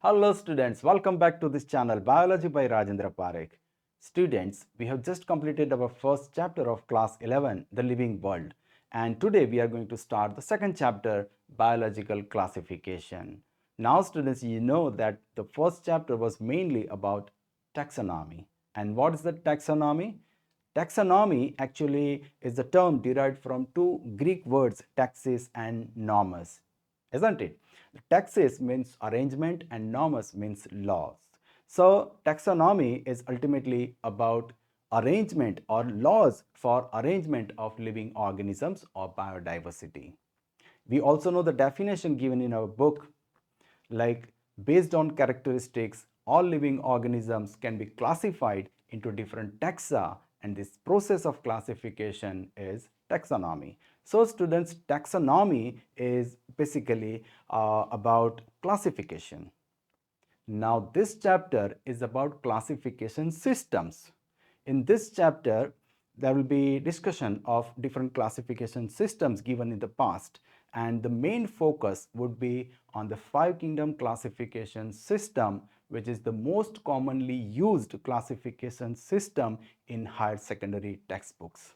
Hello students, welcome back to this channel Biology by Rajendra Parekh. Students, we have just completed our first chapter of class 11, The Living World, and today we are going to start the second chapter, Biological Classification. Now students, you know that the first chapter was mainly about taxonomy. And what is the taxonomy? Taxonomy actually is the term derived from two Greek words, taxis and nomos, isn't it? Taxis means arrangement and nomos means laws. So taxonomy is ultimately about arrangement or laws for arrangement of living organisms or biodiversity. We also know the definition given in our book, like based on characteristics, all living organisms can be classified into different taxa, and this process of classification is taxonomy. So students, taxonomy is basically about classification. Now this chapter is about classification systems. In this chapter, there will be discussion of different classification systems given in the past, and the main focus would be on the five kingdom classification system, which is the most commonly used classification system in higher secondary textbooks.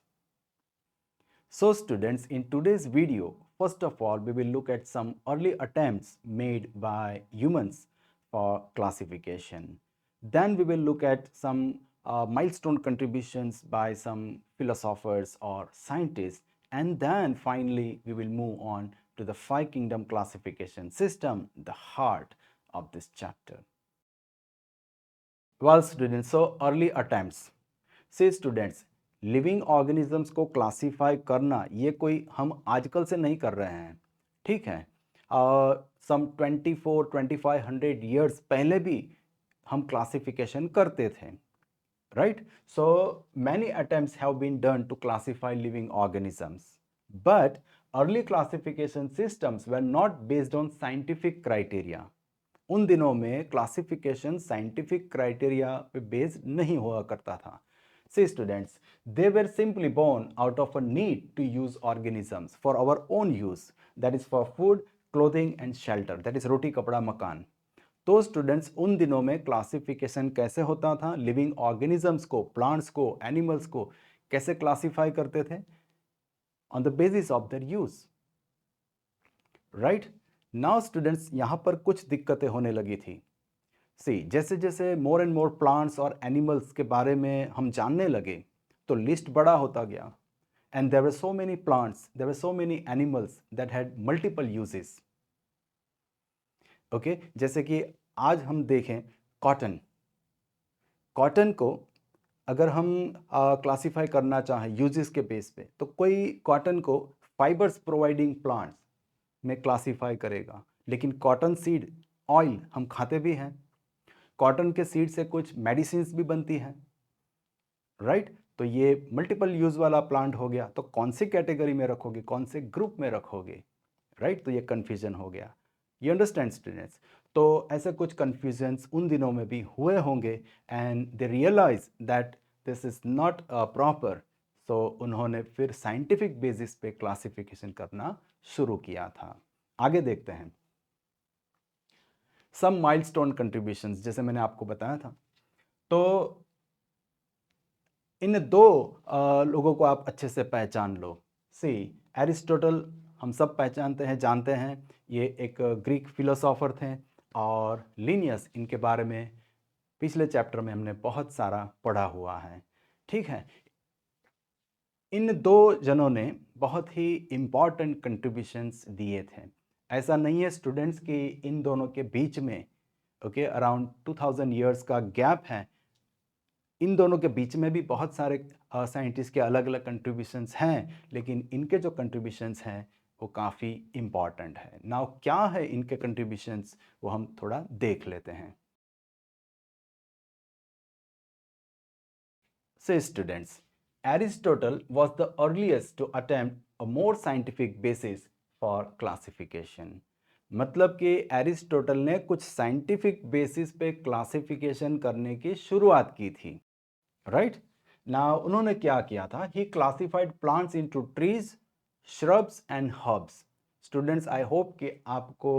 So students, in today's video, first of all, we will look at some early attempts made by humans for classification. Then we will look at some milestone contributions by some philosophers or scientists. And then finally, we will move on to the five kingdom classification system, the heart of this chapter. Well students, so early attempts. से students, living organisms को classify करना ये कोई हम आजकल से नहीं कर रहे हैं, ठीक है। सम 24-2500 ईयर्स पहले भी हम क्लासिफिकेशन करते थे, right? So many attempts have been done to classify living organisms, but early classification systems were not based on scientific criteria. उन दिनों में क्लासिफिकेशन साइंटिफिक क्राइटेरिया पे बेस्ड नहीं हुआ करता था. See students, they were simply born out of a need to use organisms for our own use, that is for food, clothing and shelter, that is रोटी कपड़ा मकान. तो स्टूडेंट्स उन दिनों में क्लासिफिकेशन कैसे होता था, लिविंग ऑर्गेनिजम्स को, प्लांट्स को, एनिमल्स को कैसे क्लासिफाई करते थे? On the basis of there use, right. Now students, यहां पर कुछ दिक्कतें होने लगी थी. सी, जैसे जैसे मोर एंड मोर प्लांट्स और एनिमल्स के बारे में हम जानने लगे तो लिस्ट बड़ा होता गया, and there were so many plants, there were so many animals that had multiple uses. Okay, जैसे कि आज हम देखें कॉटन. कॉटन को अगर हम क्लासिफाई करना चाहें यूजेस के बेस पे, तो कोई कॉटन को फाइबर्स प्रोवाइडिंग प्लांट्स में क्लासिफाई करेगा, लेकिन कॉटन सीड ऑयल हम खाते भी हैं. कॉटन के सीड से कुछ मेडिसिन भी बनती हैं, राइट. तो ये मल्टीपल यूज वाला प्लांट हो गया, तो कौन सी कैटेगरी में रखोगे, कौन से ग्रुप में रखोगे, राइट. तो ये कन्फ्यूजन हो गया. You understand students. तो ऐसे कुछ कन्फ्यूजन्स उन दिनों में भी हुए होंगे, and they realise that this is not proper. So उन्होंने फिर साइंटिफिक बेसिस पे क्लासिफिकेशन करना शुरू किया था. आगे देखते हैं सम माइलस्टोन कंट्रीब्यूशंस, जैसे मैंने आपको बताया था. तो इन दो लोगों को आप अच्छे से पहचान लो. सी, एरिस्टोटल हम सब पहचानते हैं, जानते हैं, ये एक ग्रीक फिलोसोफर थे, और लिनियस, इनके बारे में पिछले चैप्टर में हमने बहुत सारा पढ़ा हुआ है, ठीक है. इन दो जनों ने बहुत ही इम्पॉर्टेंट कंट्रीब्यूशंस दिए थे. ऐसा नहीं है स्टूडेंट्स कि इन दोनों के बीच में ओके अराउंड 2000 ईयर्स का गैप है. इन दोनों के बीच में भी बहुत सारे साइंटिस्ट के अलग अलग कंट्रीब्यूशंस हैं, लेकिन इनके जो कंट्रीब्यूशंस हैं वो काफ़ी इम्पॉर्टेंट है. नाउ क्या है इनके कंट्रीब्यूशंस, वो हम थोड़ा देख लेते हैं. से students, Aristotle was the earliest to attempt a more scientific basis for classification. मतलब कि एरिस्टोटल ने कुछ साइंटिफिक बेसिस पे क्लासिफिकेशन करने की शुरुआत की थी, राइट. नाउ उन्होंने क्या किया था, he classified plants into trees, shrubs and herbs. Students, I hope कि आपको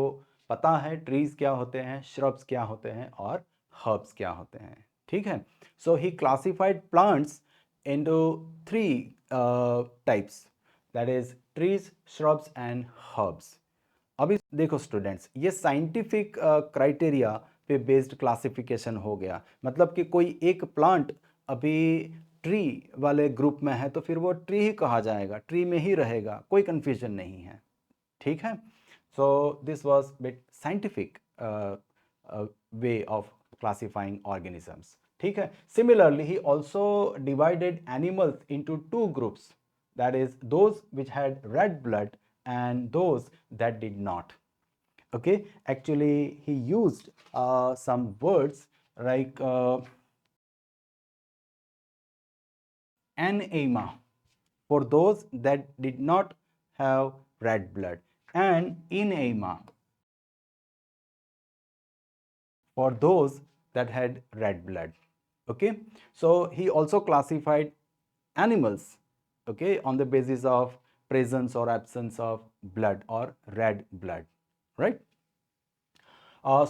पता है ट्रीज क्या होते हैं, श्रब्स क्या होते हैं और हर्ब्स क्या होते हैं, ठीक है। So he classified plants into 3 types, that is trees, shrubs and herbs. अभी देखो स्टूडेंट्स, ये साइंटिफिक क्राइटेरिया पे बेस्ड क्लासिफिकेशन हो गया। मतलब कि कोई एक प्लांट अभी ट्री वाले ग्रुप में है तो फिर वो ट्री ही कहा जाएगा, ट्री में ही रहेगा, कोई कंफ्यूजन नहीं है, ठीक है। So this was bit scientific way of classifying organisms, ठीक है। Similarly he also divided animals into 2 groups, that is those which had red blood and those that did not. Okay, actually he used some words like anema for those that did not have red blood and enema for those that had red blood. Okay, so he also classified animals, okay, on the basis of presence or absence of blood or red blood, right.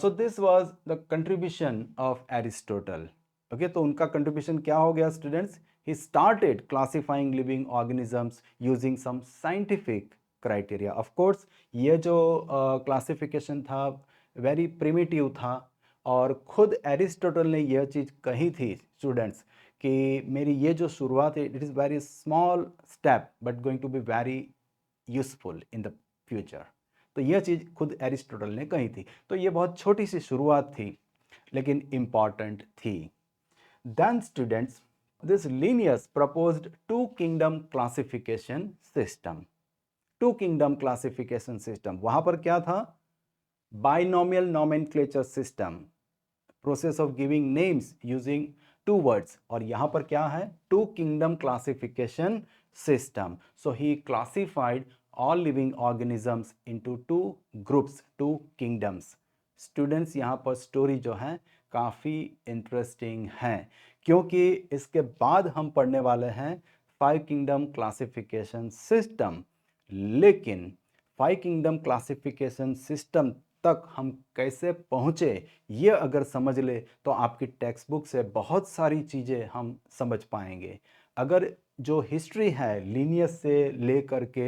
So this was the contribution of Aristotle. Okay, तो उनका contribution क्या हो गया students? He started classifying living organisms using some scientific criteria. Of course, ये जो classification था very primitive था, और खुद एरिस्टोटल ने यह चीज़ कही थी स्टूडेंट्स कि मेरी ये जो शुरुआत है, it is very small step but going to be very useful in the future. तो यह चीज़ खुद एरिस्टोटल ने कही थी। तो ये बहुत छोटी सी शुरुआत थी लेकिन इम्पॉर्टेंट थी। Then students, this Linnaeus proposed 2 kingdom classification system. 2 kingdom classification system, वहां पर क्या था? Binomial nomenclature system, process of giving names using 2 words, और यहां पर क्या है? 2 kingdom classification system. So he classified all living organisms into 2 groups, 2 kingdoms. Students, यहाँ पर स्टोरी जो है काफ़ी इंटरेस्टिंग है, क्योंकि इसके बाद हम पढ़ने वाले हैं 5 किंगडम क्लासिफिकेशन सिस्टम। लेकिन 5 किंगडम क्लासिफिकेशन सिस्टम तक हम कैसे पहुँचे, ये अगर समझ ले तो आपकी टेक्स्ट बुक से बहुत सारी चीज़ें हम समझ पाएंगे। अगर जो हिस्ट्री है लीनियस से लेकर के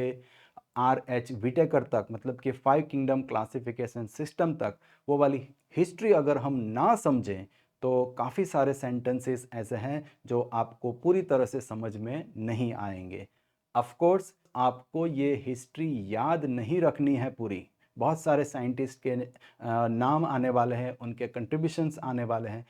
RH विटेकर तक, मतलब कि 5 किंगडम क्लासिफिकेशन सिस्टम तक, वो वाली हिस्ट्री अगर हम ना समझें तो काफ़ी सारे सेंटेंसेस ऐसे हैं जो आपको पूरी तरह से समझ में नहीं आएंगे। ऑफ कोर्स आपको ये हिस्ट्री याद नहीं रखनी है पूरी, बहुत सारे साइंटिस्ट के नाम आने वाले हैं, उनके कंट्रीब्यूशंस आने वाले हैं,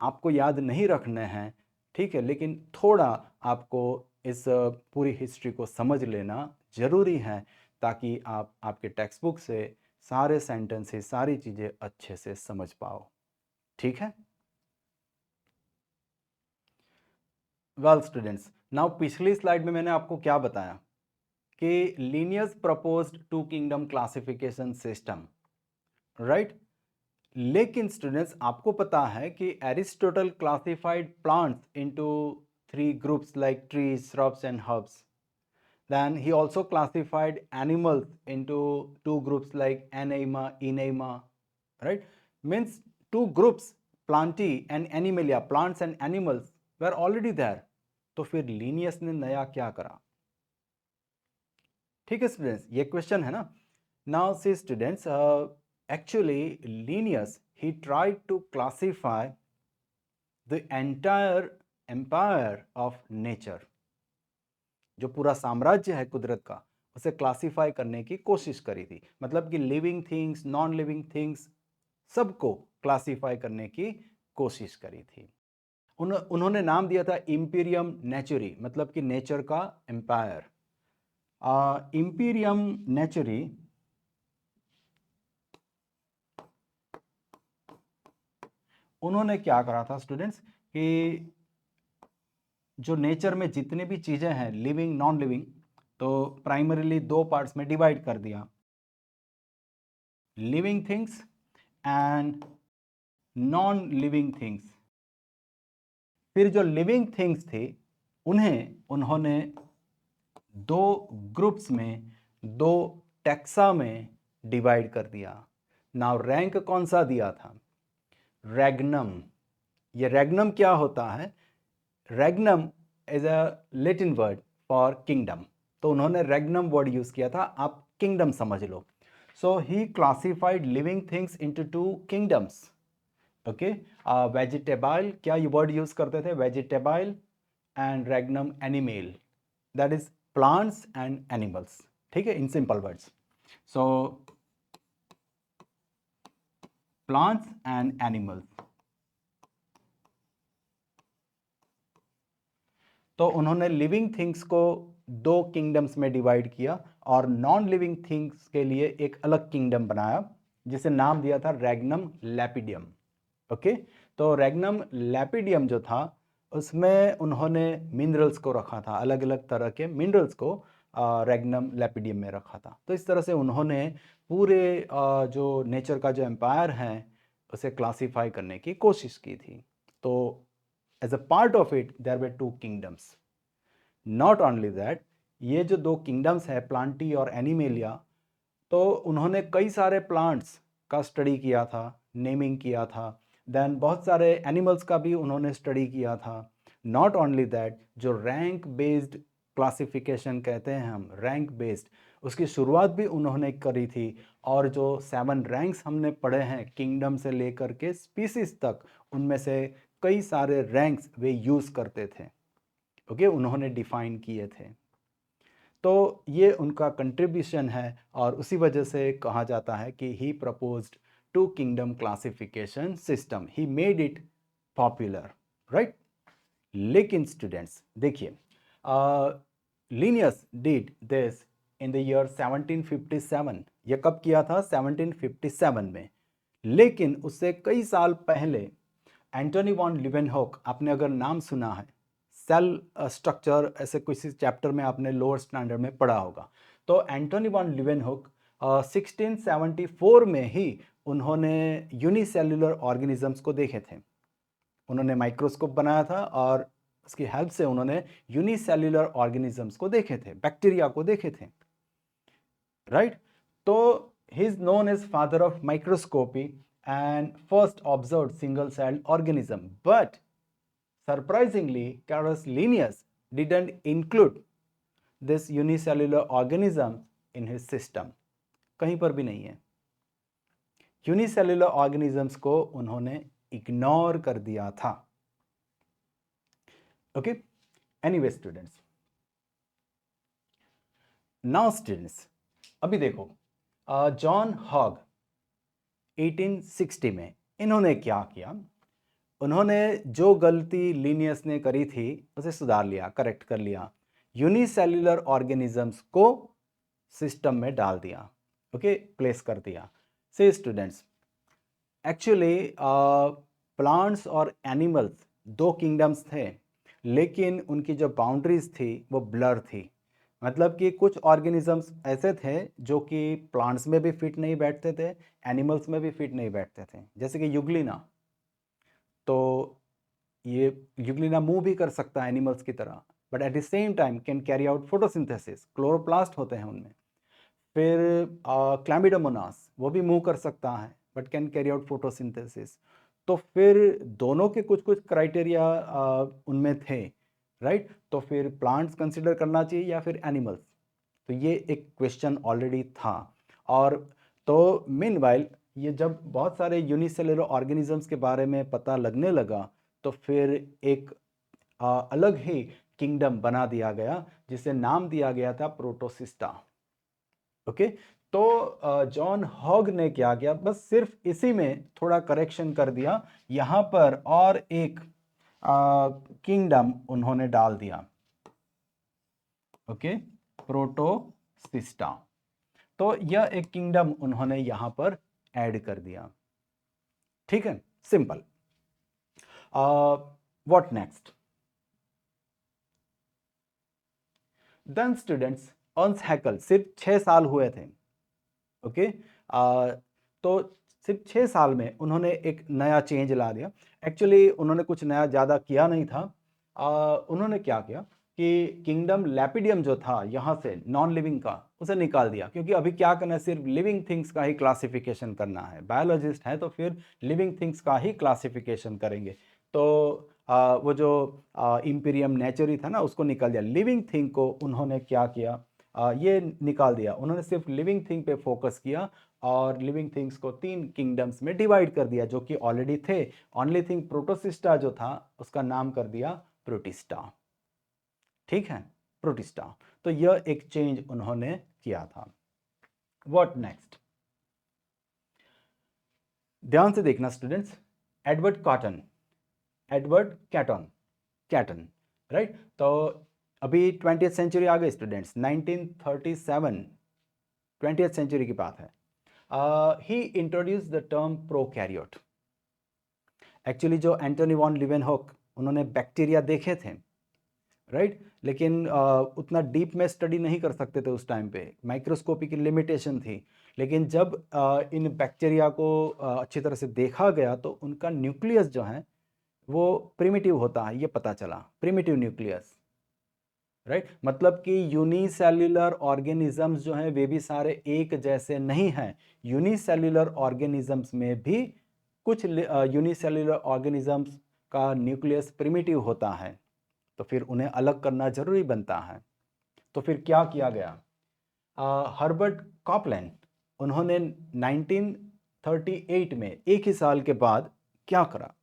आपको याद नहीं रखने हैं, ठीक है। लेकिन थोड़ा आपको इस पूरी हिस्ट्री को समझ लेना ज़रूरी है, ताकि आप आपके टेक्स्ट बुक से सारे सेंटेंसेस, सारी चीज़ें अच्छे से समझ पाओ, ठीक है। वेल स्टूडेंट्स, नाउ पिछली स्लाइड में मैंने आपको क्या बताया कि Linnaeus proposed 2 kingdom classification system, right. लेकिन स्टूडेंट्स, आपको पता है कि Aristotle classified plants into 3 groups like trees, shrubs and herbs. Then he also classified animals into 2 groups like Anima, Enema, right? Means 2 groups, Plantae and Animalia, plants and animals were already there. तो फिर Linnaeus ने नया क्या करा? ठीक है students, ये question है ना। Now see students, actually Linnaeus, he tried to classify the entire empire of nature, जो पूरा साम्राज्य है कुदरत का, उसे क्लासिफाई करने की कोशिश करी थी। मतलब कि living things, non living things, सबको क्लासिफाई करने की कोशिश करी थी। उन्होंने नाम दिया था इम्पीरियम नेचुरी, मतलब कि नेचर का एम्पायर। इम्पीरियम नेचुरी उन्होंने क्या करा था स्टूडेंट्स कि जो नेचर में जितनी भी चीज़ें हैं, लिविंग, नॉन लिविंग, तो प्राइमरीली 2 पार्ट्स में डिवाइड कर दिया, living things and non living things. फिर जो लिविंग थिंग्स थी उन्होंने 2 ग्रुप्स में, 2 टैक्सा में डिवाइड कर दिया। नाउ रैंक कौन सा दिया था? रेगनम। ये रेगनम क्या होता है? Regnum is a Latin word for kingdom, तो उन्होंने रेगनम वर्ड यूज किया था, आप किंगडम समझ लो। So he classified living things into two kingdoms. Okay, vegetable, क्या ये वर्ड यूज करते थे? Vegetable and regnum animal, that is plants and animals. ठीक है, in simple words. So plants and animals. तो उन्होंने लिविंग थिंग्स को दो किंगडम्स में डिवाइड किया और नॉन लिविंग थिंग्स के लिए एक अलग किंगडम बनाया जिसे नाम दिया था रेगनम लैपिडियम। ओके, तो रेगनम लैपिडियम जो था उसमें उन्होंने मिनरल्स को रखा था, अलग अलग तरह के मिनरल्स को रेगनम लैपिडियम में रखा था। तो इस तरह से उन्होंने पूरे जो नेचर का जो एम्पायर है उसे क्लासीफाई करने की कोशिश की थी। तो as a part of it there were two kingdoms. Not only that, ये जो दो किंगडम्स है प्लांटी और एनिमेलिया, तो उन्होंने कई सारे प्लांट्स का स्टडी किया था, नेमिंग किया था, देन बहुत सारे एनिमल्स का भी उन्होंने स्टडी किया था। नॉट ओनली दैट, जो रैंक बेस्ड क्लासिफिकेशन कहते हैं हम, रैंक बेस्ड, उसकी शुरुआत भी उन्होंने करी थी। और जो 7 रैंक्स हमने पढ़े हैं किंगडम से लेकर के स्पीसीज तक, उनमें से कई सारे रैंक्स वे यूज़ करते थे। ओके, उन्होंने डिफाइन किए थे। तो ये उनका कंट्रीब्यूशन है और उसी वजह से कहा जाता है कि he proposed two kingdom classification system, he made it popular, right. लेकिन स्टूडेंट्स देखिए, Linnaeus did this in the year 1757। ये कब किया था? 1757 में। लेकिन उससे कई साल पहले एंटोनी वॉन लिवेनहॉक, आपने अगर नाम सुना है, सेल स्ट्रक्चर ऐसे किसी चैप्टर में आपने लोअर स्टैंडर्ड में पढ़ा होगा, तो एंटोनी वॉन लिवेनहॉक 1674 में ही उन्होंने यूनिसेल्युलर ऑर्गेनिजम्स को देखे थे। उन्होंने माइक्रोस्कोप बनाया था और उसकी हेल्प से उन्होंने यूनिसेल्युलर ऑर्गेनिजम्स को देखे थे, बैक्टीरिया को देखे थे, राइट। तो he is known as father of microscopy and first observed single-celled organism. But surprisingly, Carus Linnaeus didn't include this unicellular organism in his system. कहीं पर भी नहीं है। यूनिसेल्युलर ऑर्गेनिजम्स को उन्होंने इग्नोर कर दिया था। Okay, anyway students, now students अभी देखो, जॉन हॉग 1860 में इन्होंने क्या किया? उन्होंने जो गलती लिनियस ने करी थी उसे सुधार लिया, करेक्ट कर लिया, यूनिसेल्युलर ऑर्गेनिजम्स को सिस्टम में डाल दिया। ओके, प्लेस कर दिया। से स्टूडेंट्स, एक्चुअली प्लांट्स और एनिमल्स दो किंगडम्स थे, लेकिन उनकी जो बाउंड्रीज थी वो ब्लर थी। मतलब कि कुछ ऑर्गेनिजम्स ऐसे थे जो कि प्लांट्स में भी फिट नहीं बैठते थे, एनिमल्स में भी फिट नहीं बैठते थे, जैसे कि युग्लिना। तो ये युग्लिना मूव भी कर सकता है एनिमल्स की तरह, but at the same time can carry out photosynthesis, chloroplast होते हैं उनमें। फिर क्लैमिडोमोनास, वो भी मूव कर सकता है but can carry out photosynthesis. तो फिर दोनों के कुछ कुछ क्राइटेरिया उनमें थे, राइट। तो फिर प्लांट्स कंसिडर करना चाहिए या फिर एनिमल्स, तो ये एक क्वेश्चन ऑलरेडी था। और तो मीनवाइल ये जब बहुत सारे यूनिसेलुलर ऑर्गेनिजम्स के बारे में पता लगने लगा, तो फिर एक अलग ही किंगडम बना दिया गया जिसे नाम दिया गया था प्रोटोसिस्टा। ओके, तो जॉन हॉग ने क्या किया, बस सिर्फ इसी में थोड़ा करेक्शन कर दिया, यहां पर और एक किंगडम उन्होंने डाल दिया। ओके, प्रोटोसिस्टा, तो यह एक किंगडम उन्होंने यहां पर ऐड कर दिया। ठीक है, simple. What next? Then students, Ernst Haeckel, सिर्फ 6 साल हुए थे। ओके, तो सिर्फ 6 साल में उन्होंने एक नया चेंज ला दिया। एक्चुअली उन्होंने कुछ नया ज़्यादा किया नहीं था। उन्होंने क्या किया, कि किंगडम लैपिडियम जो था यहाँ से नॉन लिविंग का, उसे निकाल दिया, क्योंकि अभी क्या करना है, सिर्फ लिविंग थिंग्स का ही क्लासिफिकेशन करना है। बायोलॉजिस्ट है तो फिर लिविंग थिंग्स का ही क्लासिफिकेशन करेंगे। तो वो जो इम्पीरियम नेचुरी था ना, उसको निकाल दिया। लिविंग थिंग को उन्होंने क्या किया, ये निकाल दिया। उन्होंने सिर्फ लिविंग थिंग पे फोकस किया और लिविंग थिंग्स को 3 किंगडम्स में डिवाइड कर दिया जो कि ऑलरेडी थे। ओनली थिंग प्रोटोसिस्टा जो था उसका नाम कर दिया प्रोटिस्टा। ठीक है, प्रोटिस्टा। तो यह एक चेंज उन्होंने किया था। व्हाट नेक्स्ट, ध्यान से देखना students. Edward cotton, Edward cation, cation, right. तो अभी 20th सेंचुरी आ गई स्टूडेंट्स, 1937 20th सेंचुरी की बात है। He introduced the term prokaryote. Actually जो एंटोनी वॉन लिवेनहॉक, उन्होंने बैक्टीरिया देखे थे, राइट, लेकिन उतना डीप में स्टडी नहीं कर सकते थे उस टाइम पे, माइक्रोस्कोपी की लिमिटेशन थी। लेकिन जब इन बैक्टीरिया को अच्छी तरह से देखा गया तो उनका न्यूक्लियस जो है वो प्रिमिटिव होता है, ये पता चला, प्रिमिटिव न्यूक्लियस, राइट। मतलब कि यूनिसेल्युलर ऑर्गेनिजम्स जो हैं वे भी सारे एक जैसे नहीं हैं। यूनिसेल्युलर ऑर्गेनिजम्स में भी कुछ यूनिसेल्युलर ऑर्गेनिजम्स का न्यूक्लियस प्रिमिटिव होता है, तो फिर उन्हें अलग करना जरूरी बनता है। तो फिर क्या किया गया, हर्बर्ट कॉपलैंड, उन्होंने 1938 में, एक ही साल के बाद क्या करा,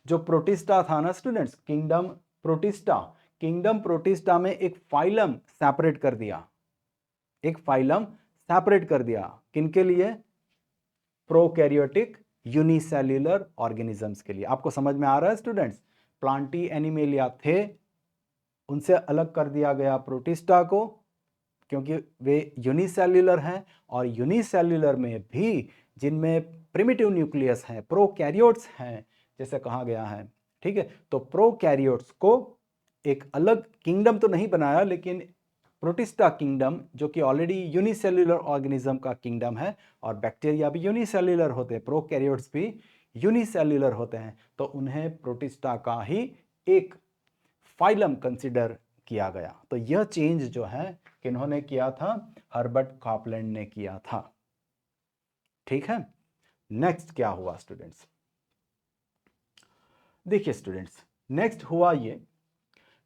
जो प्रोटिस्टा था ना students, kingdom protista, kingdom protista में एक फाइलम सेपरेट कर दिया, एक फाइलम सेपरेट कर दिया। किनके लिए, प्रोकैरियोटिक यूनिसेल्युलर ऑर्गेनिजम्स के लिए। आपको समझ में आ रहा है स्टूडेंट्स, प्लांटी एनिमेलिया थे, उनसे अलग कर दिया गया प्रोटिस्टा को, क्योंकि वे यूनिसेल्युलर हैं, और यूनिसेल्युलर में भी जिनमें प्रिमिटिव न्यूक्लियस हैं, प्रोकैरियोट्स हैं जैसे कहा गया है, ठीक है। तो प्रोकैरियोट्स को एक अलग किंगडम तो नहीं बनाया, लेकिन प्रोटिस्टा किंगडम जो कि ऑलरेडी यूनिसेल्युलर ऑर्गेनिज्म का किंगडम है, और बैक्टीरिया भी यूनिसेल्युलर होते हैं, प्रोकैरियोट्स भी यूनिसेल्युलर होते हैं, तो उन्हें प्रोटिस्टा का ही एक फाइलम कंसिडर किया गया। तो यह चेंज जो है किन्होंने किया था, हर्बर्ट कॉपलैंड ने किया था। ठीक है, नेक्स्ट क्या हुआ स्टूडेंट्स, देखिए स्टूडेंट्स, नेक्स्ट हुआ ये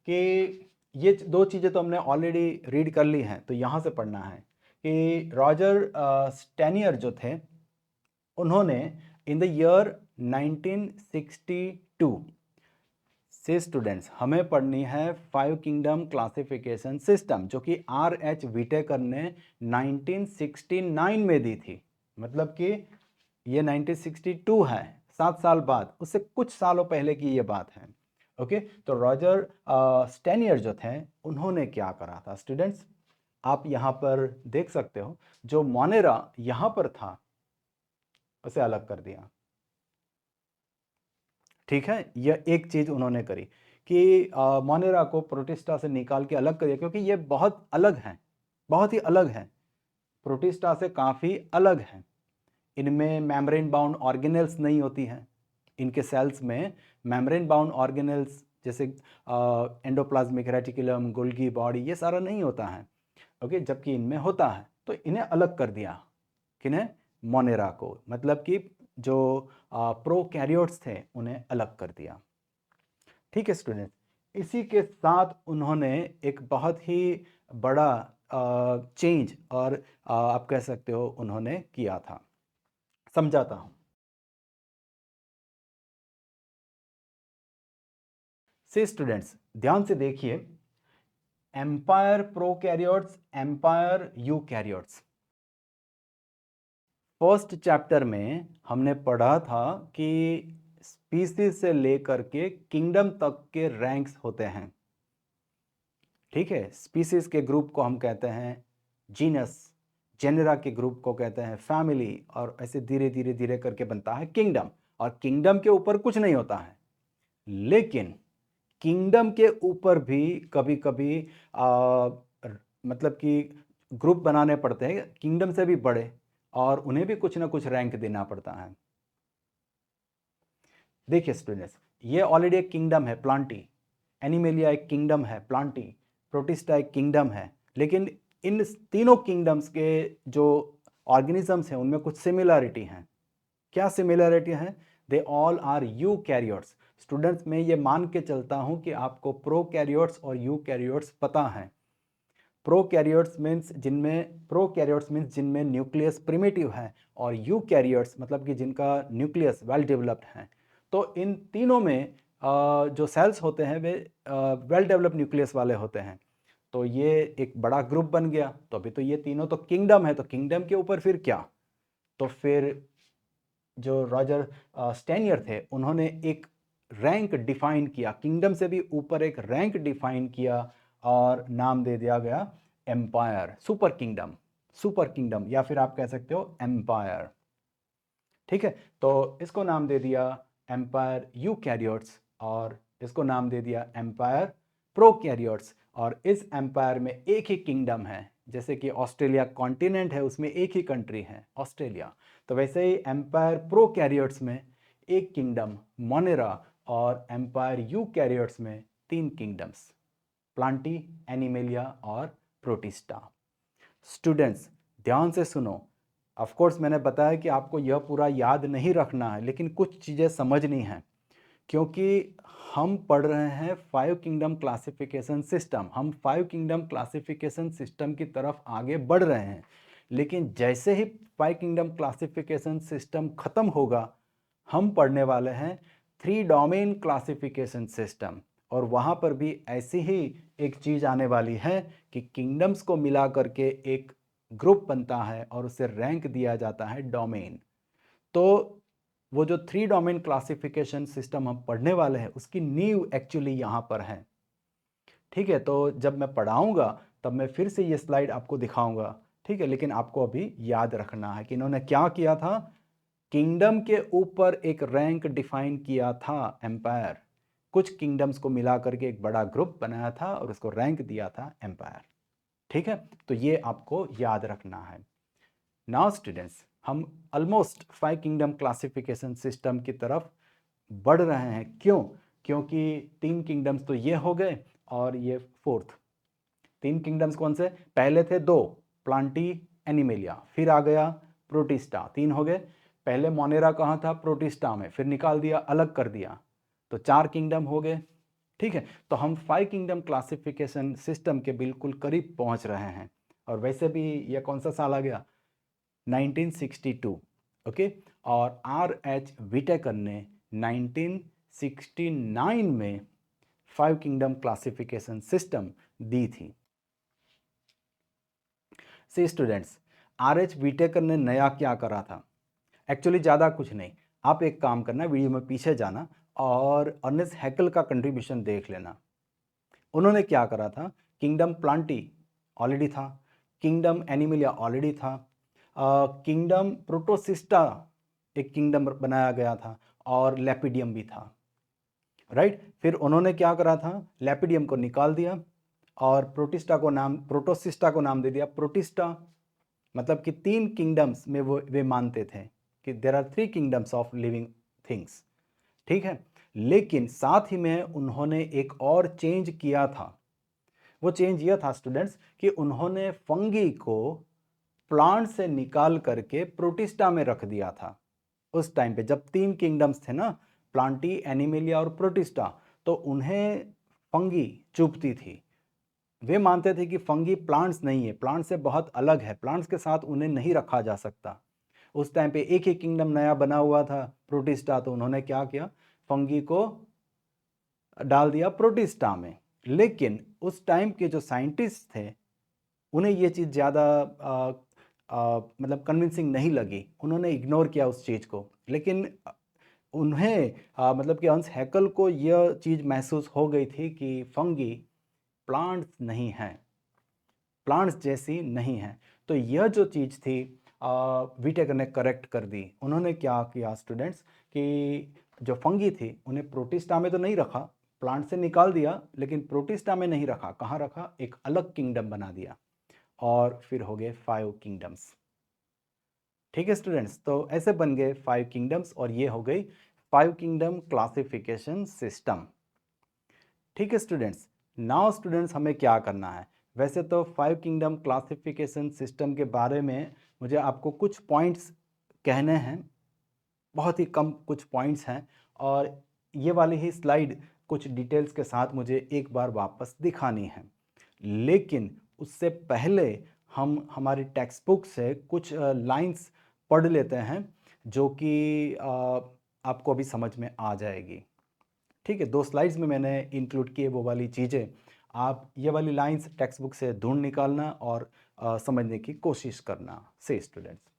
कि ये दो चीजें तो हमने ऑलरेडी रीड कर ली हैं, तो यहां से पढ़ना है कि रॉजर स्टेनियर जो थे, उन्होंने इन द ईयर 1962 से स्टूडेंट्स हमें पढ़नी है 5 किंगडम क्लासिफिकेशन सिस्टम, जो कि R.H. व्हिटेकर ने 1969 में दी थी। मतलब कि ये 1962 है, 7 साल बाद, उससे कुछ सालों पहले की ये बात है। ओके, तो रॉजर स्टेनियर जो थे, उन्होंने क्या करा था स्टूडेंट्स, आप यहाँ पर देख सकते हो, जो मोनेरा यहाँ पर था उसे अलग कर दिया। ठीक है, यह एक चीज उन्होंने करी कि मोनेरा को प्रोटिस्टा से निकाल के अलग कर दिया, क्योंकि ये बहुत अलग हैं, बहुत ही अलग है, प्रोटिस्टा से काफी अलग है। इनमें मेम्ब्रेन बाउंड ऑर्गेनेल्स नहीं होती हैं, इनके सेल्स में मेम्ब्रेन बाउंड ऑर्गेनेल्स जैसे एंडोप्लाज्मिक रेटिकुलम, गोल्गी बॉडी, ये सारा नहीं होता है। ओके, जबकि इनमें होता है, तो इन्हें अलग कर दिया। किन्हें, मोनेरा को, मतलब कि जो प्रोकैरियोट्स थे उन्हें अलग कर दिया। ठीक है स्टूडेंट, इसी के साथ उन्होंने एक बहुत ही बड़ा चेंज और आप कह सकते हो उन्होंने किया था। समझाता हूं, से स्टूडेंट्स ध्यान से देखिए, empire prokaryotes, empire eukaryotes. First chapter में हमने पढ़ा था कि स्पीसीज से लेकर के किंगडम तक के रैंक्स होते हैं। ठीक है, स्पीसीज के ग्रुप को हम कहते हैं जीनस, जेनेरा के ग्रुप को कहते हैं फैमिली, और ऐसे धीरे धीरे धीरे करके बनता है किंगडम। और किंगडम के ऊपर कुछ नहीं होता है, लेकिन किंगडम के ऊपर भी कभी कभी मतलब कि ग्रुप बनाने पड़ते हैं किंगडम से भी बड़े, और उन्हें भी कुछ ना कुछ रैंक देना पड़ता है। देखिए स्टूडेंट्स, ये ऑलरेडी एक किंगडम है प्लांटी, एनिमेलिया एक किंगडम है प्लांटी, प्रोटिस्टा एक किंगडम है, लेकिन इन तीनों किंगडम्स के जो ऑर्गेनिजम्स हैं उनमें कुछ सिमिलरिटी हैं। क्या सिमिलरिटी है? They all are eukaryotes. Students, मैं ये मान के चलता हूं कि आपको प्रोकैरियोट्स और यूकैरियोट्स पता है। प्रोकैरियोट्स मीन्स जिनमें न्यूक्लियस प्रिमिटिव है, और यूकैरियोट्स मतलब कि जिनका न्यूक्लियस वेल डेवलप्ड है। तो इन तीनों में जो सेल्स होते हैं वे वेल डेवलप्ड न्यूक्लियस वाले होते हैं। तो ये एक बड़ा ग्रुप बन गया। तो अभी तो ये तीनों तो किंगडम है, तो किंगडम के ऊपर फिर क्या? तो फिर जो रॉजर स्टेनियर थे उन्होंने एक रैंक डिफाइन किया, किंगडम से भी ऊपर एक रैंक डिफाइन किया और नाम दे दिया गया एम्पायर, सुपर किंगडम या फिर आप कह सकते हो एम्पायर। ठीक है, तो इसको नाम दे दिया एम्पायर यूकैरियोट्स और इसको नाम दे दिया एम्पायर प्रोकैरियोट्स। और इस एम्पायर में एक ही किंगडम है, जैसे कि ऑस्ट्रेलिया कॉन्टिनेंट है उसमें एक ही कंट्री है ऑस्ट्रेलिया, तो वैसे ही एम्पायर प्रोकैरियोट्स में एक किंगडम मोनेरा और एम्पायर यूकैरियोट्स में 3 किंगडम्स, प्लांटी, एनिमेलिया और प्रोटिस्टा। स्टूडेंट्स ध्यान से सुनो। ऑफ कोर्स मैंने बताया कि आपको यह पूरा याद नहीं रखना है, लेकिन कुछ चीज़ें समझनी हैं, क्योंकि हम पढ़ रहे हैं 5 किंगडम क्लासिफिकेशन सिस्टम। हम 5 किंगडम क्लासिफिकेशन सिस्टम की तरफ आगे बढ़ रहे हैं, लेकिन जैसे ही 5 किंगडम क्लासिफिकेशन सिस्टम खत्म होगा, हम पढ़ने वाले हैं 3 डोमेन क्लासिफिकेशन सिस्टम। और वहाँ पर भी ऐसी ही एक चीज़ आने वाली है कि किंगडम्स को मिला करके एक ग्रुप बनता है और उसे रैंक दिया जाता है डोमेन। तो वो जो 3 डोमेन क्लासिफिकेशन सिस्टम हम पढ़ने वाले हैं उसकी नींव एक्चुअली यहाँ पर है। ठीक है, तो जब मैं पढ़ाऊँगा तब मैं फिर से ये स्लाइड आपको दिखाऊँगा। ठीक है, लेकिन आपको अभी याद रखना है कि इन्होंने क्या किया था। किंगडम के ऊपर एक रैंक डिफाइन किया था एम्पायर, कुछ किंगडम्स को मिला करके एक बड़ा ग्रुप बनाया था और उसको रैंक दिया था एम्पायर। ठीक है, तो ये आपको याद रखना है। नाउ स्टूडेंट्स, हम ऑलमोस्ट 5 किंगडम क्लासिफिकेशन सिस्टम की तरफ बढ़ रहे हैं। क्यों? क्योंकि 3 किंगडम्स तो ये हो गए और ये फोर्थ। 3 किंगडम्स कौन से? पहले थे 2, प्लांटी, एनिमेलिया, फिर आ गया प्रोटिस्टा, 3 हो गए। पहले मोनेरा कहाँ था? प्रोटिस्टा में, फिर निकाल दिया, अलग कर दिया, तो 4 किंगडम हो गए। ठीक है, तो हम 5 किंगडम क्लासिफिकेशन सिस्टम के बिल्कुल करीब पहुंच रहे हैं। और वैसे भी ये कौन सा साल आ गया? 1962। ओके, और R.H. विटेकर ने 1969 में 5 किंगडम क्लासिफिकेशन सिस्टम दी थी। सी स्टूडेंट्स, R.H. विटेकर ने नया क्या करा था? एक्चुअली ज़्यादा कुछ नहीं, आप एक काम करना, वीडियो में पीछे जाना और अर्नेस्ट हैकेल का कंट्रीब्यूशन देख लेना। उन्होंने क्या करा था? किंगडम प्लांटी ऑलरेडी था, किंगडम एनिमिलिया ऑलरेडी था, किंगडम प्रोटोसिस्टा एक किंगडम बनाया गया था, और लेपिडियम भी था। राइट, फिर उन्होंने क्या करा था? लेपिडियम को निकाल दिया और प्रोटोसिस्टा को नाम दे दिया प्रोटिस्टा। मतलब कि 3 किंगडम्स में वे मानते थे कि there are 3 kingdoms of living things. ठीक है, लेकिन साथ ही में उन्होंने एक और चेंज किया था। वो चेंज यह था स्टूडेंट्स कि उन्होंने फंगी को प्लांट से निकाल करके प्रोटिस्टा में रख दिया था। उस टाइम पे जब 3 किंगडम्स थे ना, प्लांटी, एनिमेलिया और प्रोटिस्टा, तो उन्हें फंगी चुभती थी। वे मानते थे कि फंगी प्लांट्स नहीं है, प्लांट से बहुत अलग है, प्लांट्स के साथ उन्हें नहीं रखा जा सकता। उस टाइम पे एक ही किंगडम नया बना हुआ था, प्रोटिस्टा, तो उन्होंने क्या किया? फंगी को डाल दिया प्रोटिस्टा में। लेकिन उस टाइम के जो साइंटिस्ट थे उन्हें ये चीज़ ज़्यादा मतलब कन्विंसिंग नहीं लगी, उन्होंने इग्नोर किया उस चीज़ को। लेकिन उन्हें मतलब कि हंस हैकल को यह चीज़ महसूस हो गई थी कि फंगी प्लांट्स नहीं हैं, प्लांट्स जैसी नहीं है। तो यह जो चीज़ थी विटेकर ने करेक्ट कर दी। उन्होंने क्या किया स्टूडेंट्स कि जो फंगी थी उन्हें प्रोटिस्टा में तो नहीं रखा, प्लांट से निकाल दिया, लेकिन प्रोटिस्टा में नहीं रखा। कहाँ रखा? एक अलग किंगडम बना दिया, और फिर हो गए 5 किंगडम्स। ठीक है स्टूडेंट्स, तो ऐसे बन गए 5 किंगडम्स और ये हो गई 5 किंगडम क्लासिफिकेशन सिस्टम। ठीक है स्टूडेंट्स, नाउ स्टूडेंट्स हमें क्या करना है? वैसे तो 5 किंगडम क्लासिफिकेशन सिस्टम के बारे में मुझे आपको कुछ पॉइंट्स कहने हैं, बहुत ही कम कुछ पॉइंट्स हैं, और ये वाली ही स्लाइड कुछ डिटेल्स के साथ मुझे एक बार वापस दिखानी है। लेकिन उससे पहले हम हमारी टेक्स्ट बुक से कुछ लाइंस पढ़ लेते हैं जो कि आपको अभी समझ में आ जाएगी। ठीक है, 2 स्लाइड्स में मैंने इंक्लूड किए वो वाली चीज़ें। आप ये वाली लाइंस टेक्स्ट बुक से ढूंढ निकालना और समझने की कोशिश करना। So students,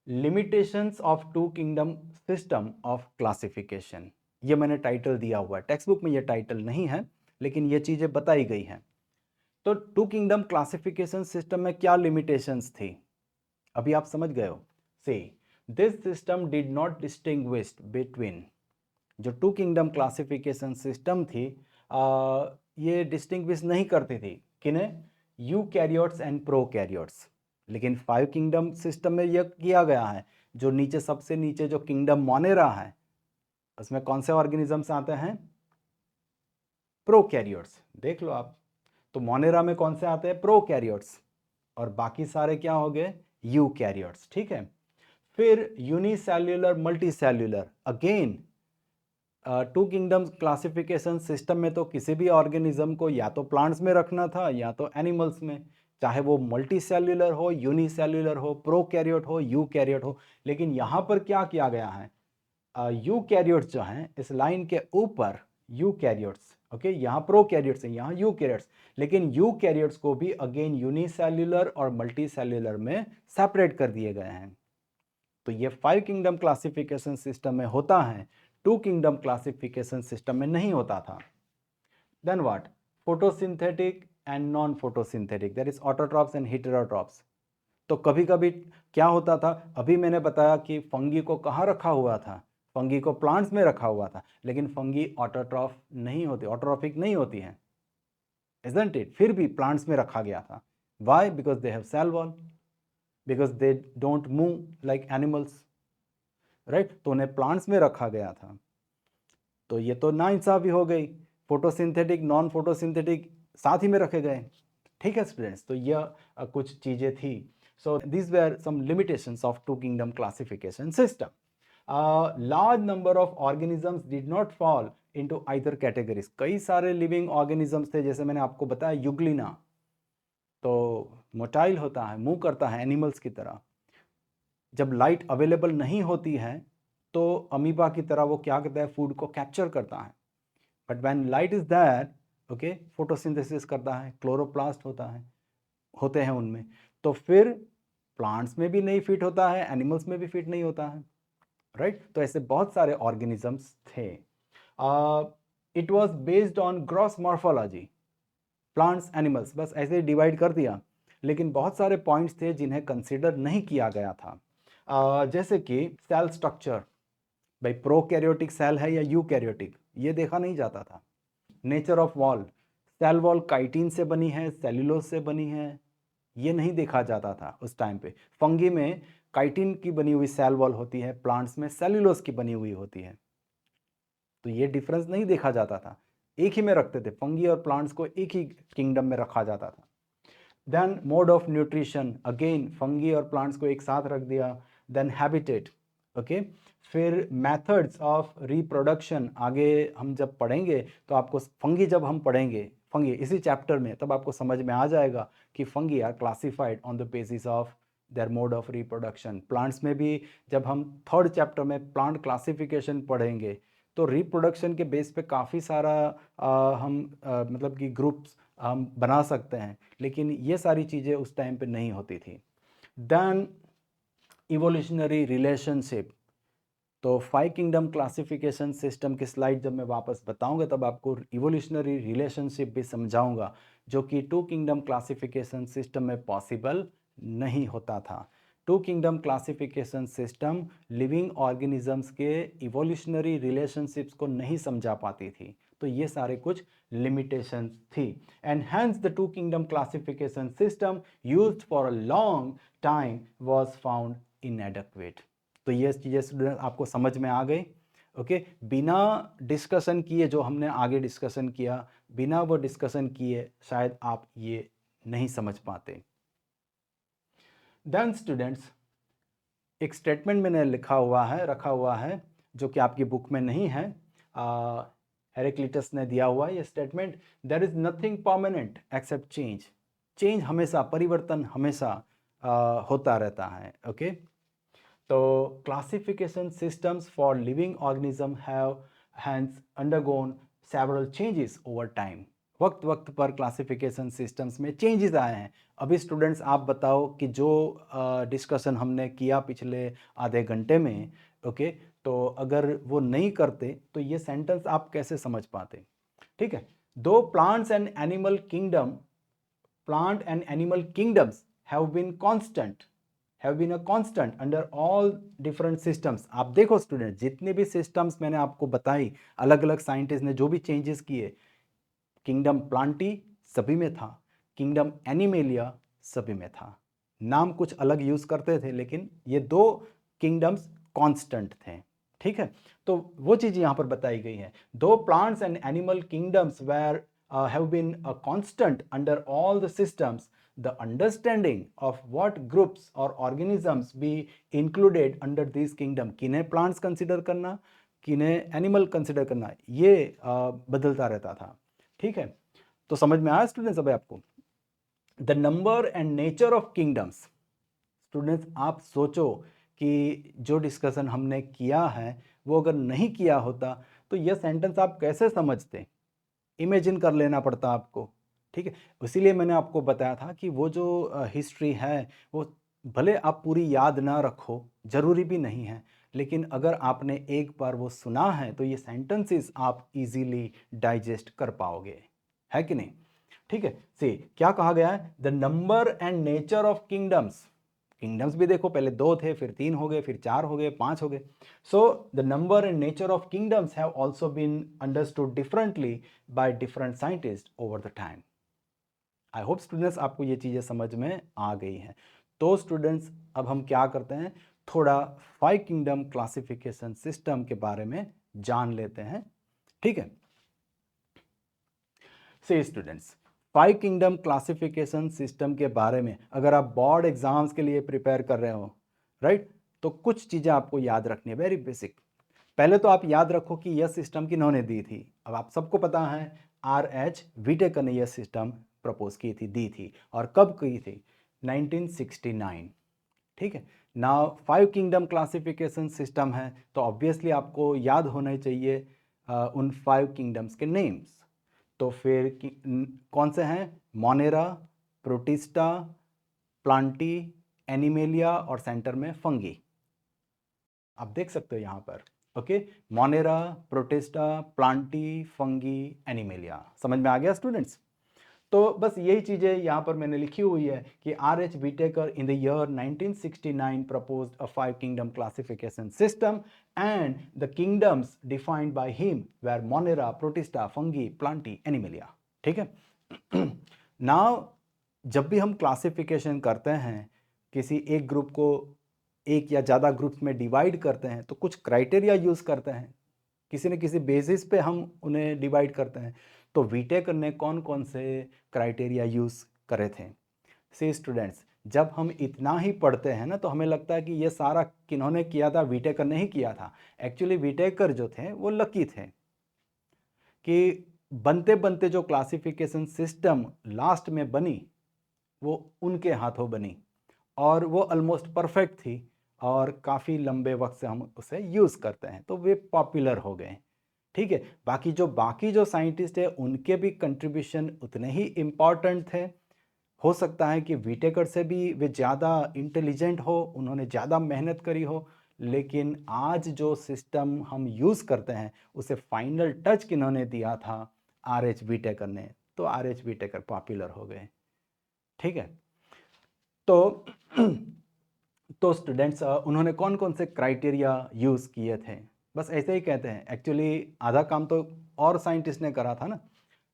limitations of two kingdom system of classification, ये मैंने टाइटल दिया हुआ है। टेक्स्ट बुक में ये टाइटल नहीं है, लेकिन ये चीज़ें बताई गई हैं। तो टू किंगडम क्लासिफिकेशन सिस्टम में क्या लिमिटेशंस थी, अभी आप समझ गए हो। से this system did not distinguish between, जो टू किंगडम क्लासिफिकेशन सिस्टम थी, ये डिस्टिंग्विश नहीं करती थी किन्हें, you karyotes and pro karyotes. लेकिन 5 किंगडम सिस्टम में यह किया गया है। जो नीचे सबसे नीचे जो किंगडम मोनेरा है, उसमें कौन से ऑर्गेनिजम्स आते हैं, प्रो कैरियोट्स। देख लो आप, तो मोनेरा में कौन से आते हैं, प्रो कैरियोट्स, और बाकी सारे क्या हो गए, यू कैरियोट्स। ठीक है, फिर unicellular multicellular, again to kingdoms classification system में तो किसी भी ऑर्गेनिज्म को या तो प्लांट्स में रखना था या तो एनिमल्स में, चाहे वो मल्टी सेल्यूलर हो, यूनिसेल्युलर हो, प्रोकैरियोट हो, यूकैरियोट हो। लेकिन यहाँ पर क्या किया गया है, यूकैरियोट्स जो हैं इस लाइन के ऊपर, यूकैरियोट्स, ओके, यहाँ प्रोकैरियोट्स हैं, यहाँ यूकैरियोट्स, लेकिन यूकैरियोट्स को भी अगेन यूनिसेल्युलर और मल्टी सेल्युलर में सेपरेट कर दिए गए हैं। तो ये 5 किंगडम क्लासिफिकेशन सिस्टम में होता है, 2 किंगडम क्लासिफिकेशन सिस्टम में नहीं होता था। Then what, photosynthetic and non photosynthetic, that is autotrophs and heterotrophs. तो कभी कभी क्या होता था, अभी मैंने बताया कि फंगी को कहाँ रखा हुआ था, फंगी को प्लांट्स में रखा हुआ था, लेकिन फंगी ऑटोट्रॉफ नहीं होती, ऑटोट्रॉफिक नहीं होती है, isn't it? फिर भी प्लांट्स में रखा गया था। Why, because they have cell wall, because they don't move like animals, right. तो उन्हें प्लांट्स में रखा गया था। तो ये तो नाइंसाफी हो गई, फोटोसिंथेटिक नॉन फोटोसिंथेटिक साथ ही में रखे गए। ठीक है स्टूडेंट्स, तो यह कुछ चीज़ें थी। So this were some limitations of two kingdom classification system. Large number of organisms did not fall into either categories, कई सारे लिविंग ऑर्गेनिजम्स थे, जैसे मैंने आपको बताया युग्लिना, तो मोटाइल होता है, मूव करता है एनिमल्स की तरह। जब लाइट अवेलेबल नहीं होती है तो अमीबा की तरह वो क्या करता है, फूड को कैप्चर करता है। But when light is there, okay, photosynthesis करता है, क्लोरोप्लास्ट होता है, होते हैं उनमें। तो फिर प्लांट्स में भी नहीं फिट होता है, एनिमल्स में भी फिट नहीं होता है, राइट। तो ऐसे बहुत सारे ऑर्गेनिजम्स थे। It was based on gross morphology, plants animals, बस ऐसे ही डिवाइड कर दिया। लेकिन बहुत सारे पॉइंट्स थे जिन्हें कंसिडर नहीं किया गया था। जैसे कि सेल स्ट्रक्चर, भाई प्रोकैरियोटिक सेल है या यूकैरियोटिक, ये देखा नहीं जाता था। Nature of wall, cell wall chitin से बनी है, सेल्यूलोज से बनी है, ये नहीं देखा जाता था उस टाइम पे। फंगी में काइटिन की बनी हुई सेल वॉल होती है, प्लांट्स में सेल्यूलोज की बनी हुई होती है। तो ये डिफरेंस नहीं देखा जाता था, एक ही में रखते थे, फंगी और प्लांट्स को एक ही किंगडम में रखा जाता था। Then mode of nutrition, again fungi और प्लांट्स को एक साथ रख दिया। Then habitat, okay. फिर मेथड्स ऑफ रिप्रोडक्शन, आगे हम जब पढ़ेंगे तो आपको फंगी, जब हम पढ़ेंगे फंगी इसी चैप्टर में, तब आपको समझ में आ जाएगा कि fungi are classified on the basis of their mode of reproduction. Plants में भी जब हम थर्ड चैप्टर में प्लांट क्लासिफिकेशन पढ़ेंगे तो रिप्रोडक्शन के बेस पे काफ़ी सारा हम मतलब कि ग्रुप्स हम बना सकते हैं, लेकिन ये सारी चीज़ें उस टाइम पे नहीं होती थी। देन इवोल्यूशनरी रिलेशनशिप, तो 5 किंगडम क्लासिफिकेशन सिस्टम की स्लाइड जब मैं वापस बताऊंगा तब आपको इवोल्यूशनरी रिलेशनशिप भी समझाऊंगा, जो कि 2 किंगडम क्लासिफिकेशन सिस्टम में पॉसिबल नहीं होता था। 2 kingdom classification system living organisms के इवोल्यूशनरी रिलेशनशिप्स को नहीं समझा पाती थी। तो ये सारे कुछ लिमिटेशंस थी, and hence the 2 kingdom classification system used for a long time was found inadequate. तो ये चीज़ें स्टूडेंट आपको समझ में आ गई। ओके, बिना डिस्कशन किए जो हमने आगे डिस्कशन किया, बिना वो डिस्कशन किए शायद आप ये नहीं समझ पाते। देन स्टूडेंट्स, एक स्टेटमेंट मैंने लिखा हुआ है, रखा हुआ है, जो कि आपकी बुक में नहीं है। हेरेक्लिटस ने दिया हुआ है ये statement, there is nothing permanent except change. Change हमेशा, परिवर्तन हमेशा होता रहता है। ओके, तो classification systems for living organism have hence undergone several changes over time. वक्त वक्त पर क्लासिफिकेशन सिस्टम्स में चेंजेस आए हैं। अभी स्टूडेंट्स आप बताओ कि जो डिस्कशन हमने किया पिछले आधे घंटे में, ओके, तो अगर वो नहीं करते तो ये सेंटेंस आप कैसे समझ पाते? ठीक है, दो plants and animal kingdom, plant and animal kingdoms have been a constant under all different systems। आप देखो स्टूडेंट, जितने भी सिस्टम्स मैंने आपको बताई, अलग अलग साइंटिस्ट ने जो भी चेंजेस किए, किंगडम प्लांटी सभी में था, किंगडम एनिमेलिया सभी में था। नाम कुछ अलग यूज करते थे, लेकिन ये दो किंगडम्स कांस्टेंट थे। ठीक है, तो वो चीज यहां पर बताई गई है। दो plants and animal kingdoms were have been a constant under all the systems, the understanding of what groups or organisms be included under this kingdom, किन्हें plants consider करना, किन्हें animal consider करना, ये बदलता रहता था। ठीक है, तो समझ में आया स्टूडेंट्स अभी आपको? The number and nature of kingdoms. Students आप सोचो कि जो डिस्कशन हमने किया है वो अगर नहीं किया होता तो यह सेंटेंस आप कैसे समझते? इमेजिन कर लेना पड़ता आपको। ठीक है, इसीलिए मैंने आपको बताया था कि वो जो हिस्ट्री है वो भले आप पूरी याद ना रखो, जरूरी भी नहीं है, लेकिन अगर आपने एक बार वो सुना है तो ये सेंटेंसेस आप इजीली डाइजेस्ट कर पाओगे, है कि नहीं? ठीक है, सी क्या कहा गया है? The number and nature of kingdoms. Kingdoms भी देखो, पहले दो थे, फिर तीन हो गए, फिर चार हो गए, पांच हो गए। So the number and nature of kingdoms have also been understood differently by different scientist over the time. I hope students आपको ये चीजें समझ में आ गई हैं। तो स्टूडेंट्स अब हम क्या करते हैं, थोड़ा फाइव किंगडम क्लासिफिकेशन सिस्टम के बारे में जान लेते हैं। ठीक है, से students, five kingdom classification system के बारे में अगर आप बोर्ड एग्जाम्स के लिए प्रिपेयर कर रहे हो, राइट, तो कुछ चीज़ें आपको याद रखनी है, वेरी बेसिक। पहले तो आप याद रखो कि यह सिस्टम किन्होंने दी थी। अब आप सबको पता है RH व्हिटेकर ने यह सिस्टम प्रपोज की थी, दी थी, और कब की थी? 1969। ठीक है, now five kingdom classification system है तो ऑब्वियसली आपको याद होना चाहिए उन फाइव किंगडम्स के नेम्स। तो फिर कौन से हैं? मोनेरा, प्रोटिस्टा, प्लांटी, एनिमेलिया और सेंटर में फंगी। आप देख सकते हो यहां पर। Okay, Monera, protista, Plantae, fungi, animalia. समझ में आ गया स्टूडेंट्स? तो बस यही चीजें यहां पर मैंने लिखी हुई है कि RH Whittaker in the year 1969 proposed a five kingdom classification system and the kingdoms defined by him were Monera, Protista, Fungi, Plantae, Animalia। ठीक है, नाउ जब भी हम क्लासिफिकेशन करते हैं, किसी एक ग्रुप को एक या ज़्यादा ग्रुप्स में डिवाइड करते हैं तो कुछ क्राइटेरिया यूज़ करते हैं, किसी न किसी बेसिस पे हम उन्हें डिवाइड करते हैं। तो व्हिटेकर ने कौन कौन से क्राइटेरिया यूज़ करे थे? सी स्टूडेंट्स, जब हम इतना ही पढ़ते हैं ना तो हमें लगता है कि ये सारा किन्होंने किया था? व्हिटेकर ने ही किया था। एक्चुअली व्हिटेकर जो थे वो लकी थे कि बनते बनते जो क्लासिफिकेशन सिस्टम लास्ट में बनी वो उनके हाथों बनी, और वो ऑलमोस्ट परफेक्ट थी और काफ़ी लंबे वक्त से हम उसे यूज़ करते हैं, तो वे पॉपुलर हो गए। ठीक है, बाकी जो साइंटिस्ट है उनके भी कंट्रीब्यूशन उतने ही इम्पॉर्टेंट थे। हो सकता है कि व्हिटेकर से भी वे ज़्यादा इंटेलिजेंट हो, उन्होंने ज़्यादा मेहनत करी हो, लेकिन आज जो सिस्टम हम यूज़ करते हैं उसे फाइनल टच किन्होंने दिया था? RH व्हिटेकर ने। तो RH व्हिटेकर पॉपुलर हो गए। ठीक है, तो तो स्टूडेंट्स उन्होंने कौन कौन से क्राइटेरिया यूज़ किए थे? बस ऐसे ही कहते हैं, एक्चुअली आधा काम तो और साइंटिस्ट ने करा था ना,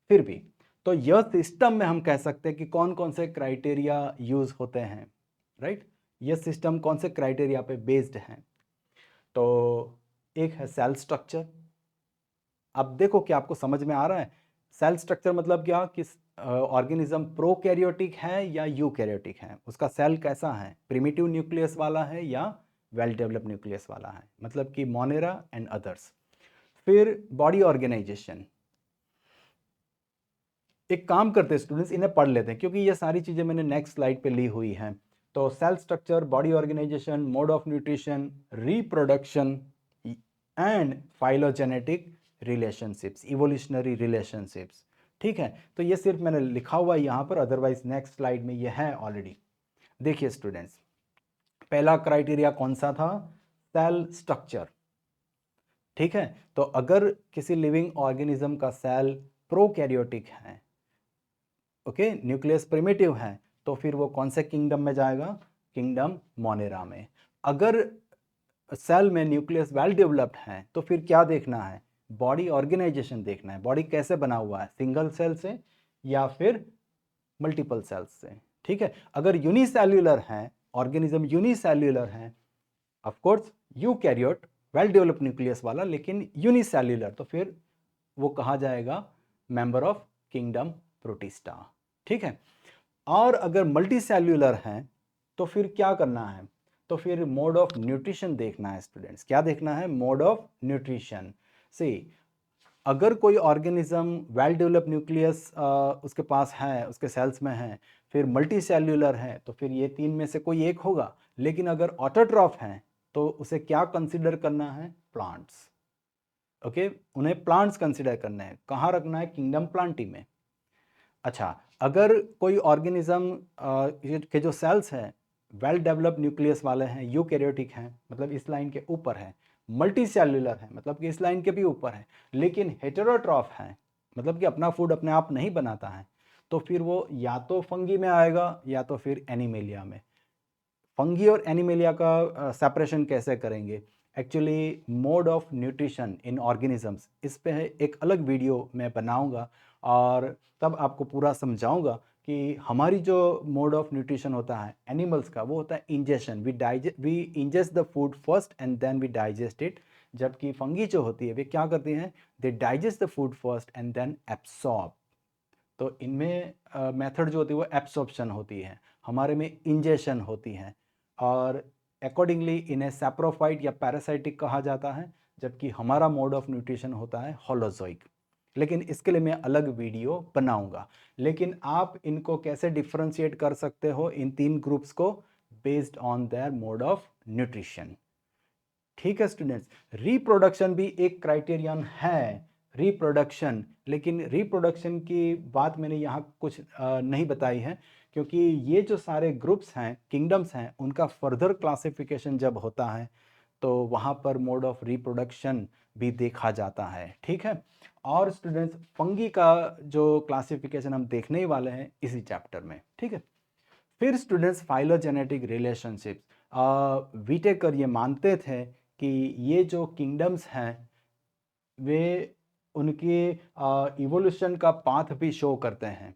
फिर भी। तो यह सिस्टम में हम कह सकते हैं कि कौन कौन से क्राइटेरिया यूज़ होते हैं, राइट? यह सिस्टम कौन से क्राइटेरिया पे बेस्ड हैं? तो एक है सेल स्ट्रक्चर। अब देखो कि आपको समझ में आ रहा है सेल स्ट्रक्चर मतलब क्या कि ऑर्गेनिज्म प्रोकैरियोटिक है या यूकैरियोटिक है, उसका सेल कैसा है, प्रिमिटिव न्यूक्लियस वाला है या वेल डेवलप्ड न्यूक्लियस वाला है, मतलब कि मोनेरा एंड अदर्स। फिर बॉडी ऑर्गेनाइजेशन, एक काम करते हैं स्टूडेंट्स, इन्हें पढ़ लेते हैं क्योंकि ये सारी चीज़ें मैंने नेक्स्ट स्लाइड पे ली हुई हैं। तो cell structure, body organisation, mode of nutrition, reproduction and phylogenetic relationships, evolutionary relationships. ठीक है, तो ये सिर्फ मैंने लिखा हुआ है यहाँ पर, अदरवाइज नेक्स्ट स्लाइड में ये है ऑलरेडी। देखिए स्टूडेंट्स, पहला क्राइटेरिया कौन सा था, सेल स्ट्रक्चर। ठीक है, तो अगर किसी लिविंग ऑर्गेनिज्म का सेल प्रोकैरियोटिक है, ओके, न्यूक्लियस प्रिमिटिव है, तो फिर वो कौन से किंगडम में जाएगा, किंगडम मोनेरा में। अगर सेल में न्यूक्लियस वेल डेवलप्ड है तो फिर क्या देखना है, बॉडी ऑर्गेनाइजेशन देखना है, बॉडी कैसे बना हुआ है, सिंगल सेल से या फिर मल्टीपल सेल्स से। ठीक है, अगर यूनिसेल्युलर है, ऑर्गेनिज्म यूनिसेल्युलर है, of course eukaryote, well developed nucleus वाला लेकिन यूनिसेल्युलर, तो फिर वो कहा जाएगा मेंबर ऑफ किंगडम प्रोटिस्टा। ठीक है, और अगर मल्टी सेल्यूलर हैं तो फिर क्या करना है, तो फिर मोड ऑफ न्यूट्रिशन देखना है स्टूडेंट्स। क्या देखना है, मोड ऑफ न्यूट्रिशन। सी, अगर कोई ऑर्गेनिज्म वेल डेवलप्ड न्यूक्लियस उसके पास है, उसके सेल्स में है, फिर मल्टी सेल्यूलर है, तो फिर ये तीन में से कोई एक होगा। लेकिन अगर ऑटोट्रॉफ है तो उसे क्या कंसिडर करना है, प्लांट्स। ओके, उन्हें प्लांट्स कंसिडर करना है, कहाँ रखना है, किंगडम प्लांटी में। अच्छा, अगर कोई ऑर्गेनिज्म के जो सेल्स हैं वेल डेवलप्ड न्यूक्लियस वाले हैं, यूकैरियोटिक हैं, मतलब इस लाइन के ऊपर है, मल्टी सेल्यूलर है, मतलब कि इस लाइन के भी ऊपर है, लेकिन हेटेरोट्रॉफ है, मतलब कि अपना फूड अपने आप नहीं बनाता है, तो फिर वो या तो फंगी में आएगा या तो फिर एनिमेलिया में। फंगी और एनिमेलिया का सेपरेशन कैसे करेंगे, actually mode of nutrition in organisms, इस पे एक अलग वीडियो मैं बनाऊंगा और तब आपको पूरा समझाऊंगा कि हमारी जो मोड ऑफ न्यूट्रिशन होता है एनिमल्स का, वो होता है ingestion, we ingest the food first and then we digest it. जबकि फंगी जो होती है वे क्या करती हैं, they digest the food first and then absorb. तो इनमें मेथड जो होती है वो एब्सॉर्प्शन होती है, हमारे में इंजेशन होती है, और अकॉर्डिंगली इन्हें सैप्रोफाइट या पैरासाइटिक कहा जाता है, जबकि हमारा मोड ऑफ न्यूट्रिशन होता है होलोजोइक। लेकिन इसके लिए मैं अलग वीडियो बनाऊंगा। लेकिन आप इनको कैसे डिफ्रेंशिएट कर सकते हो इन तीन ग्रुप्स को, based on their mode of nutrition. ठीक है स्टूडेंट्स, रिप्रोडक्शन भी एक क्राइटेरियन है, रिप्रोडक्शन, लेकिन रिप्रोडक्शन की बात मैंने यहाँ कुछ नहीं बताई है, क्योंकि ये जो सारे ग्रुप्स हैं, किंगडम्स हैं, उनका फर्दर क्लासिफिकेशन जब होता है तो वहाँ पर मोड ऑफ रिप्रोडक्शन भी देखा जाता है। ठीक है, और स्टूडेंट्स फंगी का जो क्लासिफिकेशन हम देखने ही वाले हैं इसी चैप्टर में। ठीक है, फिर स्टूडेंट्स फाइलोजेनेटिक रिलेशनशिप, विटेकर ये मानते थे कि ये जो किंगडम्स हैं वे उनके इवोल्यूशन का पाथ भी शो करते हैं।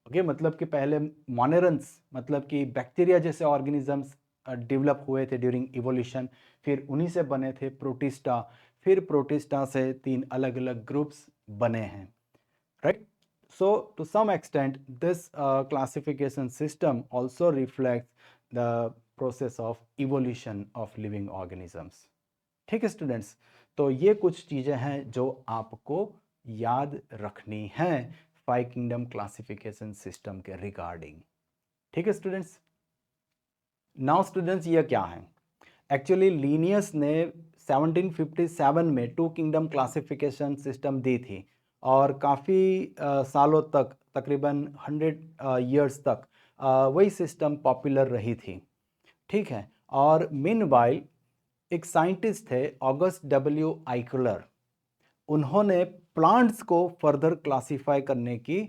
ओके, मतलब कि पहले मोनेरंस, मतलब कि बैक्टीरिया जैसे ऑर्गेनिजम्स डेवलप हुए थे ड्यूरिंग इवोल्यूशन, फिर उन्हीं से बने थे प्रोटिस्टा, फिर प्रोटिस्टा से तीन अलग अलग ग्रुप्स बने हैं, right? So to some extent this classification system also reflects the process of evolution of living organisms. ठीक है स्टूडेंट्स, तो ये कुछ चीज़ें हैं जो आपको याद रखनी हैं फाइव किंगडम क्लासिफिकेशन सिस्टम के रिगार्डिंग। ठीक है स्टूडेंट्स, नाउ स्टूडेंट्स ये क्या है, एक्चुअली लीनियस ने 1757 में टू किंगडम क्लासिफिकेशन सिस्टम दी थी, और काफ़ी सालों तक, तकरीबन 100 ईयर्स तक वही सिस्टम पॉपुलर रही थी। ठीक है, और मीनवाइल एक साइंटिस्ट थे ऑगस्ट डब्ल्यू आइकलर, उन्होंने प्लांट्स को फर्दर क्लासिफाई करने की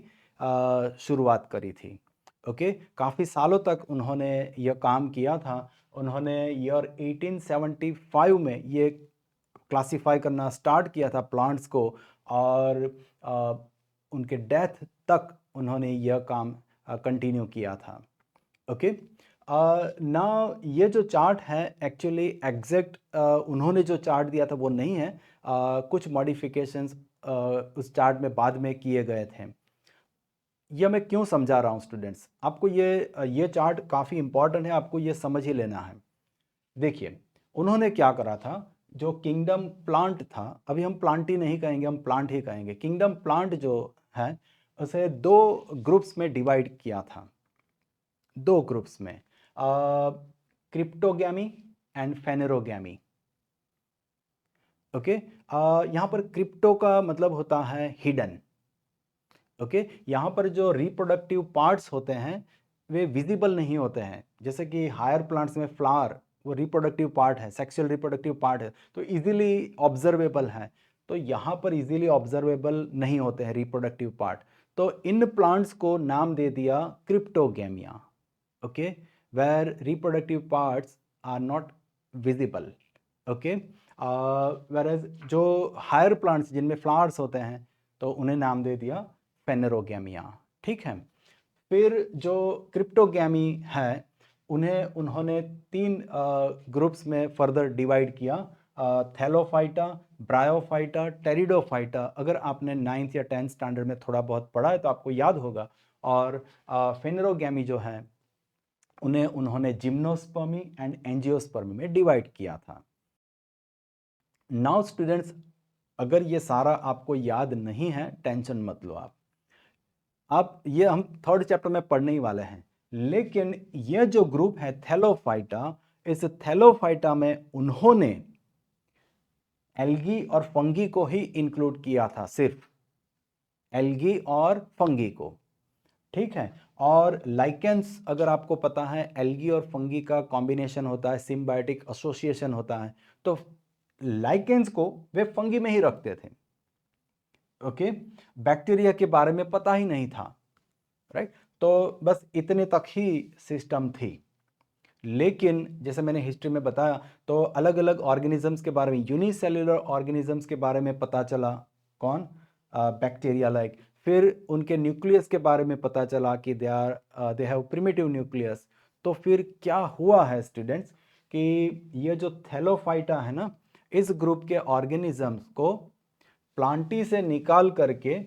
शुरुआत करी थी। ओके, काफ़ी सालों तक उन्होंने यह काम किया था। उन्होंने ईयर 1875 में ये क्लासिफाई करना स्टार्ट किया था प्लांट्स को, और उनके डेथ तक उन्होंने यह काम कंटिन्यू किया था। ओके, ना ये जो चार्ट है एक्चुअली एग्जैक्ट उन्होंने जो चार्ट दिया था वो नहीं है। कुछ मॉडिफिकेशंस उस चार्ट में बाद में किए गए थे। ये मैं क्यों समझा रहा हूँ स्टूडेंट्स, आपको ये चार्ट काफ़ी इंपॉर्टेंट है, आपको ये समझ ही लेना है। देखिए उन्होंने क्या करा था, जो किंगडम प्लांट था, अभी हम प्लांट ही नहीं कहेंगे, हम प्लांट ही कहेंगे। किंगडम प्लांट जो है उसे दो ग्रुप्स में डिवाइड किया था, दो ग्रुप्स में, क्रिप्टोगैमी एंड फेनेरोगैमी। ओके, यहाँ पर क्रिप्टो का मतलब होता है हिडन। ओके, यहाँ पर जो रिप्रोडक्टिव पार्ट्स होते हैं वे विजिबल नहीं होते हैं, जैसे कि हायर प्लांट्स में फ्लावर वो रिप्रोडक्टिव पार्ट है, सेक्सुअल रिप्रोडक्टिव पार्ट है, तो इजीली ऑब्जर्वेबल है। तो यहाँ पर इजीली ऑब्जर्वेबल नहीं होते हैं रिप्रोडक्टिव पार्ट, तो इन प्लांट्स को नाम दे दिया cryptogamia. Okay, where reproductive parts are not visible. Okay, whereas जो हायर प्लांट्स जिनमें फ्लावर्स होते हैं तो उन्हें नाम दे दिया फेनेरोगैमिया। ठीक है, फिर जो क्रिप्टोगैमी है उन्हें उन्होंने तीन ग्रुप्स में फर्दर डिवाइड किया, थैलोफाइटा, ब्रायोफाइटा, टेरिडोफाइटा। अगर आपने 9th या 10th स्टैंडर्ड में थोड़ा बहुत पढ़ा है तो आपको याद होगा। और फेनेरोगैमी जो है उन्हें उन्होंने जिम्नोस्पर्मी एंड एंजियोस्पर्मी में डिवाइड किया था। नाउ स्टूडेंट्स, अगर ये सारा आपको याद नहीं है टेंशन मत लो आप ये हम थर्ड चैप्टर में पढ़ने ही वाले हैं। लेकिन ये जो ग्रुप है थैलोफाइटा, इस थैलोफाइटा में उन्होंने एल्गी और फंगी को ही इंक्लूड किया था, सिर्फ एल्गी और फंगी को। ठीक है, और लाइकेंस अगर आपको पता है एल्गी और फंगी का कॉम्बिनेशन होता है, सिम्बायोटिक एसोसिएशन होता है, तो लाइकेंस को वे फंगी में ही रखते थे। ओके, बैक्टीरिया के बारे में पता ही नहीं था, राइट। तो बस इतने तक ही सिस्टम थी। लेकिन जैसे मैंने हिस्ट्री में बताया तो अलग अलग ऑर्गेनिजम्स के बारे में, यूनिसेल्युलर ऑर्गेनिजम्स के बारे में पता चला, कौन, बैक्टीरिया लाइक। फिर उनके न्यूक्लियस के बारे में पता चला कि दे हैव प्रिमिटिव न्यूक्लियस। तो फिर क्या हुआ है स्टूडेंट्स कि ये जो थैलोफाइटा है ना, इस ग्रुप के ऑर्गेनिजम्स को प्लांटी से निकाल करके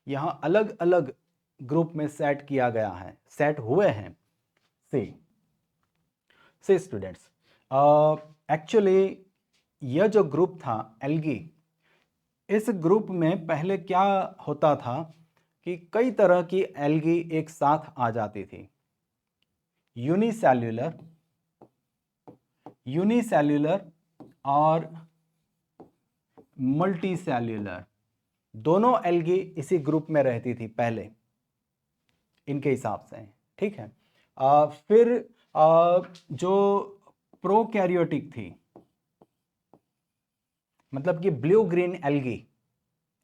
यहाँ अलग अलग ग्रुप में सेट किया गया है, सेट हुए हैं। सी स्टूडेंट्स, एक्चुअली यह जो ग्रुप था एल्गी, इस ग्रुप में पहले क्या होता था कि कई तरह की एल्गी एक साथ आ जाती थी। यूनिसेल्युलर यूनिसेल्युलर और मल्टीसेल्युलर, दोनों एल्गी इसी ग्रुप में रहती थी पहले इनके हिसाब से। ठीक है, फिर जो प्रोकैरियोटिक थी, मतलब कि blue green algae,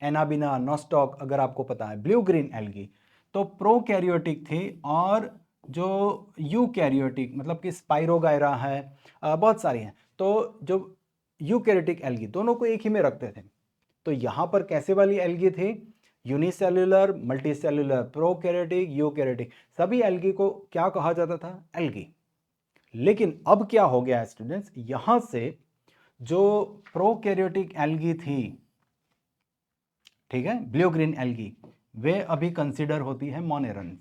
Anabaena, Nostoc, अगर आपको पता है ब्लू ग्रीन एल्गी, तो प्रोकैरियोटिक थी। और जो यूकैरियोटिक मतलब कि स्पाइरोगायरा है, बहुत सारी हैं, तो जो यूकैरियोटिक एल्गी दोनों को एक ही में रखते थे। तो यहाँ पर कैसे वाली एल्गी थी, यूनिसेल्युलर, मल्टीसेल्युलर, प्रोकैरियोटिक, यूकैरियोटिक, सभी एल्गी को क्या कहा जाता था, एल्गी। लेकिन अब क्या हो गया है स्टूडेंट्स, यहां से जो प्रोकैरियोटिक एल्गी थी, ठीक है, ब्लू ग्रीन एल्गी, वे अभी कंसीडर होती है मोनेरन्स।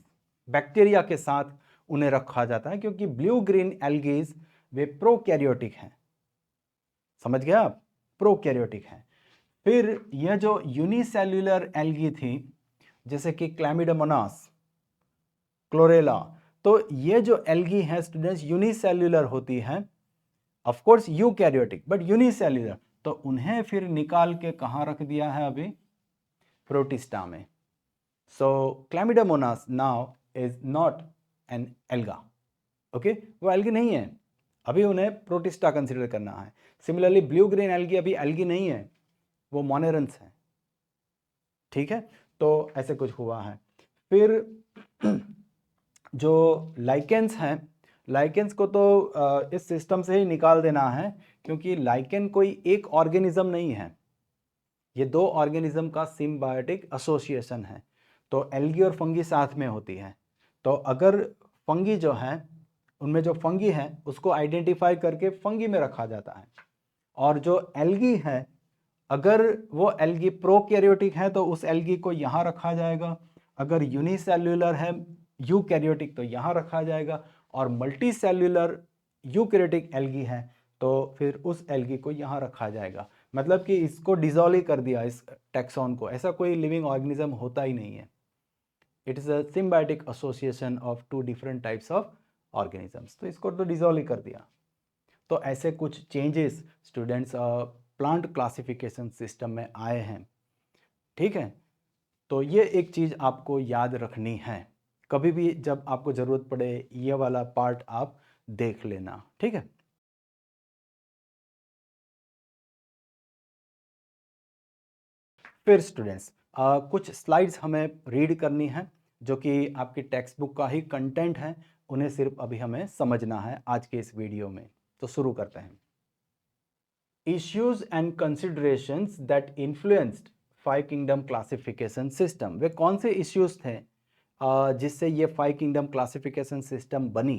बैक्टीरिया के साथ उन्हें रखा जाता है क्योंकि ब्लू ग्रीन एल्गीज वे प्रोकैरियोटिक हैं। समझ गया आप, प्रोकैरियोटिक हैं। फिर यह जो यूनिसेल्युलर एल्गी थी जैसे कि क्लैमिडोमोनास, क्लोरेला, तो ये जो एल्गी है स्टूडेंट्स यूनिसेल्युलर होती है, of course eukaryotic but unicellular. तो उन्हें फिर निकाल के कहां रख दिया है अभी, प्रोटिस्टा में। So chlamydomonas now is not an alga. Okay, वो एल्गी नहीं है, अभी उन्हें प्रोटिस्टा कंसिडर करना है। सिमिलरली ब्लू ग्रीन एल्गी अभी एल्गी नहीं है, वो मोनेरन्स है। ठीक है, तो ऐसे कुछ हुआ है। फिर जो लाइकेंस हैं, लाइकेंस को तो इस सिस्टम से ही निकाल देना है क्योंकि लाइकेन कोई एक ऑर्गेनिज्म नहीं है, ये दो ऑर्गेनिज्म का सिम्बायोटिक एसोसिएशन है। तो एल्गी और फंगी साथ में होती है। तो अगर फंगी जो है उनमें जो फंगी है उसको आइडेंटिफाई करके फंगी में रखा जाता है। और जो एल्गी है, अगर वो एल्गी प्रोकैरियोटिक है तो उस एल्गी को यहाँ रखा जाएगा, अगर यूनिसेल्युलर है यूकैरियोटिक तो यहाँ रखा जाएगा, और मल्टीसेल्युलर यूकैरियोटिक एल्गी है तो फिर उस एल्गी को यहाँ रखा जाएगा। मतलब कि इसको डिसॉल्व ही कर दिया इस टैक्सॉन को, ऐसा कोई लिविंग ऑर्गेनिज्म होता ही नहीं है। It is a symbiotic association of two different types of organisms, तो इसको तो डिसॉल्व ही कर दिया। तो ऐसे कुछ changes students plant classification system में आए हैं, ठीक है। तो ये एक चीज़ आपको याद रखनी है, कभी भी जब आपको ज़रूरत पड़े ये वाला पार्ट आप देख लेना, ठीक है। फिर स्टूडेंट्स कुछ स्लाइड्स हमें रीड करनी है जो कि आपकी टेक्स्ट बुक का ही कंटेंट है, उन्हें सिर्फ अभी हमें समझना है आज के इस वीडियो में। तो शुरू करते हैं। Issues and considerations that influenced five kingdom classification system, वे कौन से इश्यूज थे जिससे ये फाइव किंगडम क्लासिफिकेशन सिस्टम बनी।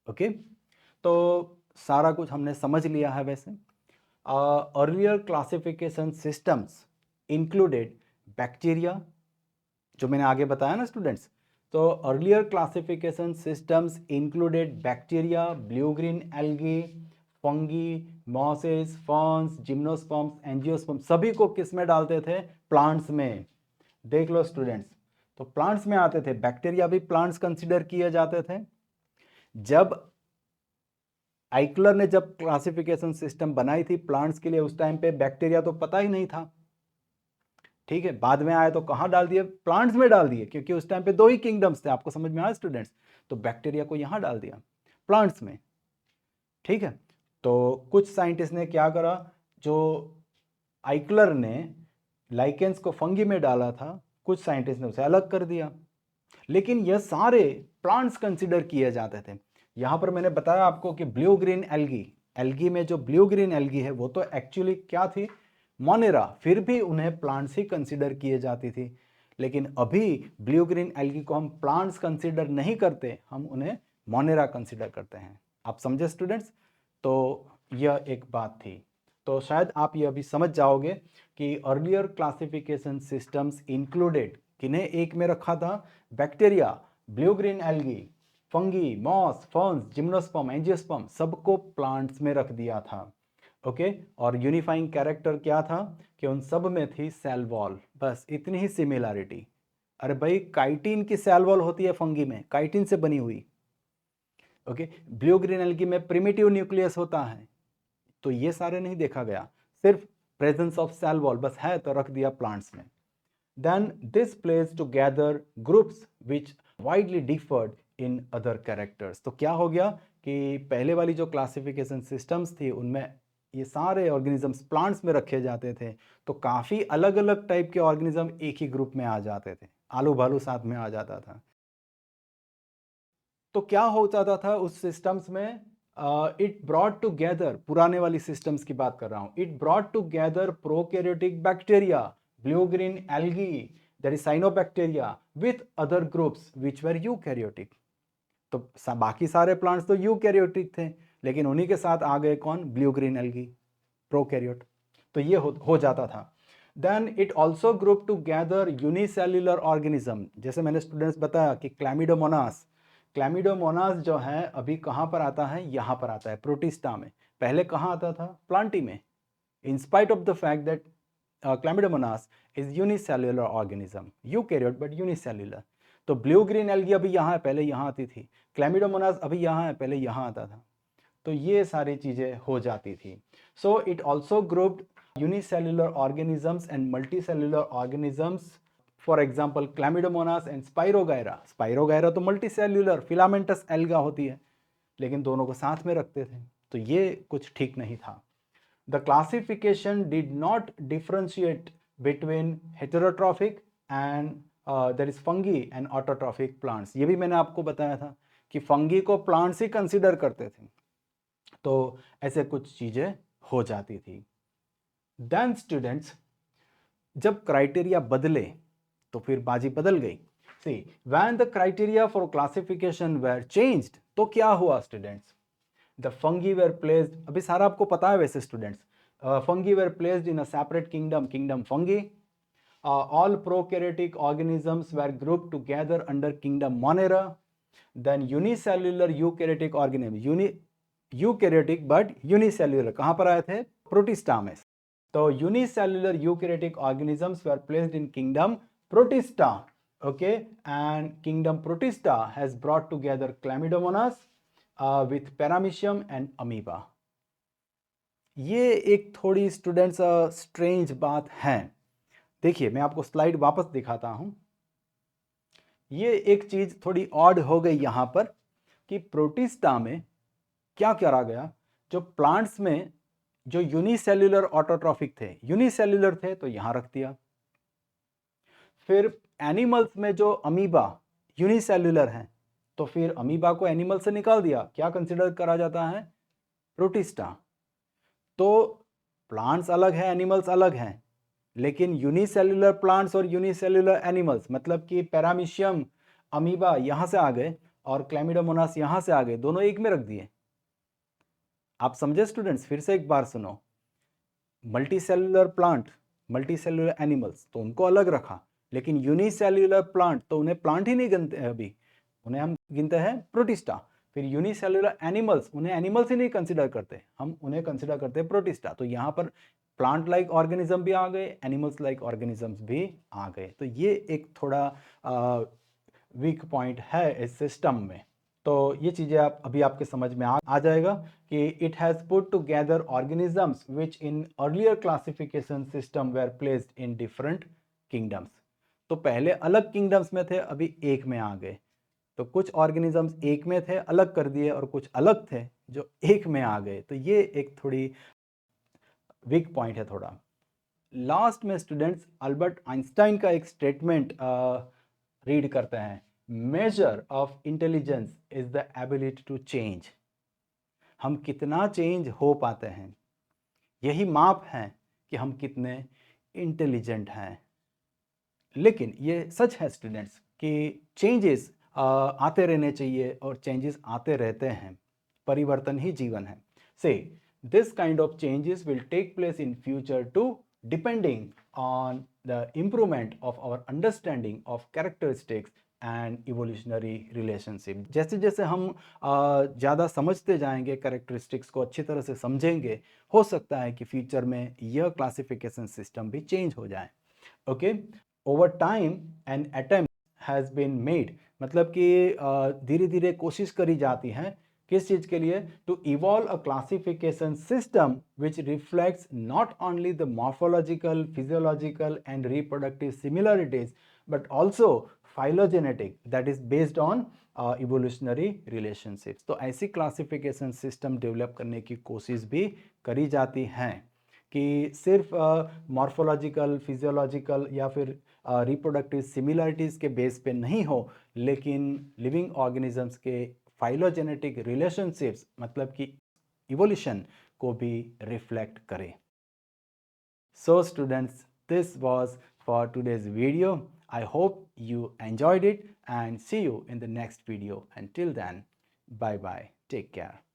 ओके, तो सारा कुछ हमने समझ लिया है। वैसे earlier classification systems included bacteria, जो मैंने आगे बताया ना स्टूडेंट्स, तो earlier classification systems included bacteria, blue green algae, fungi, mosses, ferns, gymnosperms, angiosperms, सभी को किस में डालते थे? प्लांट्स में। देख लो स्टूडेंट्स, तो प्लांट्स में आते थे। बैक्टीरिया भी प्लांट्स कंसीडर किए जाते थे। जब आइकलर ने जब क्लासिफिकेशन सिस्टम बनाई थी प्लांट्स के लिए, उस टाइम पे बैक्टीरिया तो पता ही नहीं था, ठीक है। बाद में आए तो कहाँ डाल दिए? प्लांट्स में डाल दिए, क्योंकि उस टाइम पे दो ही किंगडम्स थे। आपको समझ में आया स्टूडेंट्स? तो बैक्टीरिया को यहाँ डाल दिया, प्लांट्स में, ठीक है। तो कुछ साइंटिस्ट ने क्या करा, जो आइकलर ने लाइकेंस को फंगी में डाला था, कुछ साइंटिस्ट ने उसे अलग कर दिया, लेकिन ये सारे प्लांट्स कंसीडर किए जाते थे। यहां पर मैंने बताया आपको कि ब्लू ग्रीन एल्गी, एल्गी में जो ब्लू ग्रीन एल्गी है वो तो एक्चुअली क्या थी? मोनेरा, फिर भी उन्हें प्लांट्स ही कंसीडर किए जाती थी। लेकिन अभी ब्लू ग्रीन एल्गी को हम प्लांट्स कंसीडर नहीं करते, हम उन्हें मोनेरा कंसीडर करते हैं। आप समझे स्टूडेंट्स? तो यह एक बात थी। तो शायद आप ये अभी समझ जाओगे कि अर्लियर क्लासिफिकेशन सिस्टम्स इंक्लूडेड, किन्हें एक में रखा था? Bacteria, blue green algae, fungi, moss, ferns, gymnosperm, angiosperm, सबको प्लांट्स में रख दिया था। ओके, और यूनिफाइंग कैरेक्टर क्या था कि उन सब में थी सेल वॉल, बस इतनी ही सिमिलैरिटी। अरे भाई, काइटिन की सेल वॉल होती है फंगी में, काइटिन से बनी हुई। ओके, ब्लू ग्रीन एल्गी में प्रिमिटिव न्यूक्लियस होता है। तो ये सारे नहीं देखा गया, सिर्फ प्रेजेंस ऑफ सेल वॉल बस है तो रख दिया प्लांट्स में। Then this place together groups which widely differed in other characters. तो क्या हो गया कि पहले वाली जो क्लासिफिकेशन सिस्टम्स थी उनमें ये सारे ऑर्गेनिजम्स प्लांट्स में रखे जाते थे, तो काफ़ी अलग अलग टाइप के ऑर्गेनिज्म एक ही ग्रुप में आ जाते थे, आलू भालू साथ में आ जाता था। तो क्या हो जाता था उस सिस्टम्स में? इट ब्रॉट टुगेदर, पुराने वाली सिस्टम्स की बात कर रहा हूं, it brought together prokaryotic bacteria, blue green algae, that is cyanobacteria, with other groups which were eukaryotic. तो बाकी सारे प्लांट्स तो यूकैरियोटिक थे, लेकिन उन्हीं के साथ आ गए कौन? Blue green algae, prokaryote. तो ये हो जाता था। Then it also group together unicellular organism, जैसे मैंने स्टूडेंट्स बताया कि क्लैमिडोमोनास, क्लैमिडोमोनास जो है अभी कहाँ पर आता है? यहाँ पर आता है, प्रोटिस्टा में। पहले कहाँ आता था? प्लांटी में। In spite of the fact that chlamydomonas is unicellular organism, eukaryote but unicellular. तो ब्लू ग्रीन एल्गी अभी यहाँ है, पहले यहाँ आती थी। क्लैमिडोमोनास अभी यहाँ है, पहले यहाँ आता था। तो ये सारी चीज़ें हो जाती थी। So it also grouped unicellular organisms and multicellular organisms, for example Chlamydomonas and Spirogyra। Spirogyra तो multicellular filamentous alga होती है, लेकिन दोनों को साथ में रखते थे, तो ये कुछ ठीक नहीं था। The classification did not differentiate between heterotrophic and that is fungi and autotrophic plants। ये भी मैंने आपको बताया था कि फंगी को प्लांट्स ही कंसिडर करते थे, तो ऐसे कुछ चीज़ें हो जाती थी। देन स्टूडेंट्स, जब क्राइटेरिया बदले तो फिर बाजी बदल गई। See when the criteria for classification were changed, तो क्या हुआ students, the fungi were placed, अभी सारा आपको पता है वैसे students, fungi were placed in a separate kingdom, kingdom fungi. All prokaryotic organisms were grouped together under kingdom Monera. Then unicellular eukaryotic organism, eukaryotic but unicellular, कहाँ पर आए थे, प्रोटिस्टा में. तो unicellular eukaryotic organisms were placed in kingdom Protista. Okay, and kingdom Protista has brought together Chlamydomonas with Paramecium and Amoeba. ये एक थोड़ी students strange बात है. देखिए मैं आपको स्लाइड वापस दिखाता हूं. ये एक चीज थोड़ी ऑड हो गई यहां पर कि प्रोटिस्टा में क्या करा गया, जो प्लांट्स में जो यूनिसेल्युलर ऑटोट्रॉफिक थे, यूनिसेल्युलर थे तो यहां रख दिया. फिर एनिमल्स में जो अमीबा यूनिसेल्युलर हैं, तो फिर अमीबा को एनिमल से निकाल दिया, क्या कंसिडर करा जाता है, प्रोटिस्टा. तो प्लांट्स अलग है, एनिमल्स अलग हैं, लेकिन यूनिसेल्युलर प्लांट्स और यूनिसेल्युलर एनिमल्स, मतलब कि पैरामीशियम अमीबा यहां से आ गए और क्लैमिडोमोनास यहां से आ गए, दोनों एक में रख दिए. आप समझे स्टूडेंट्स, फिर से एक बार सुनो. मल्टीसेल्युलर प्लांट, मल्टीसेल्युलर एनिमल्स, तो उनको अलग रखा, लेकिन यूनिसेल्युलर प्लांट तो उन्हें प्लांट ही नहीं गिनते हैं अभी, उन्हें हम गिनते हैं प्रोटिस्टा. फिर यूनिसेल्युलर एनिमल्स, उन्हें एनिमल्स ही नहीं कंसिडर करते, हम उन्हें कंसिडर करते हैं प्रोटिस्टा. तो यहाँ पर प्लांट लाइक ऑर्गेनिज्म भी आ गए, एनिमल्स लाइक ऑर्गेनिजम्स भी आ गए. तो ये एक थोड़ा वीक पॉइंट है इस सिस्टम में. तो ये चीज़ें आप अभी आपके समझ में आ जाएगा कि it has put together organisms which in earlier classification system were placed in different kingdoms. तो पहले अलग किंगडम्स में थे, अभी एक में आ गए. तो कुछ ऑर्गेनिजम्स एक में थे, अलग कर दिए, और कुछ अलग थे जो एक में आ गए. तो ये एक थोड़ी वीक पॉइंट है थोड़ा. लास्ट में स्टूडेंट्स अल्बर्ट आइंस्टाइन का एक स्टेटमेंट रीड करते हैं. Measure of intelligence is the ability to change. हम कितना चेंज हो पाते हैं, यही माप है कि हम कितने इंटेलिजेंट हैं. लेकिन ये सच है स्टूडेंट्स कि चेंजेस आते रहने चाहिए, और चेंजेस आते रहते हैं. परिवर्तन ही जीवन है. से this kind of changes will take place in future too, depending on the improvement of our understanding of characteristics and evolutionary relationship. जैसे जैसे हम ज़्यादा समझते जाएंगे, कैरेक्टरिस्टिक्स को अच्छी तरह से समझेंगे, हो सकता है कि फ्यूचर में यह क्लासिफिकेशन सिस्टम भी चेंज हो जाए. Okay, over time an attempt has been made, मतलब कि धीरे धीरे कोशिश करी जाती है, किस चीज के लिए, to evolve a classification system which reflects not only the morphological, physiological and reproductive similarities, but also phylogenetic, that is based on evolutionary relationships. तो ऐसी क्लासिफिकेशन सिस्टम डेवलप करने की कोशिश भी करी जाती हैं कि सिर्फ मॉर्फोलॉजिकल, फिजियोलॉजिकल या फिर रिप्रोडक्टिव सिमिलरिटीज़ के बेस पे नहीं हो, लेकिन लिविंग ऑर्गेनिजम्स के फाइलोजेनेटिक रिलेशनशिप्स, मतलब कि इवोल्यूशन को भी रिफ्लेक्ट करे. So students, this was for today's video. I hope you enjoyed it, and see you in the next video. Until then, bye bye. Take care.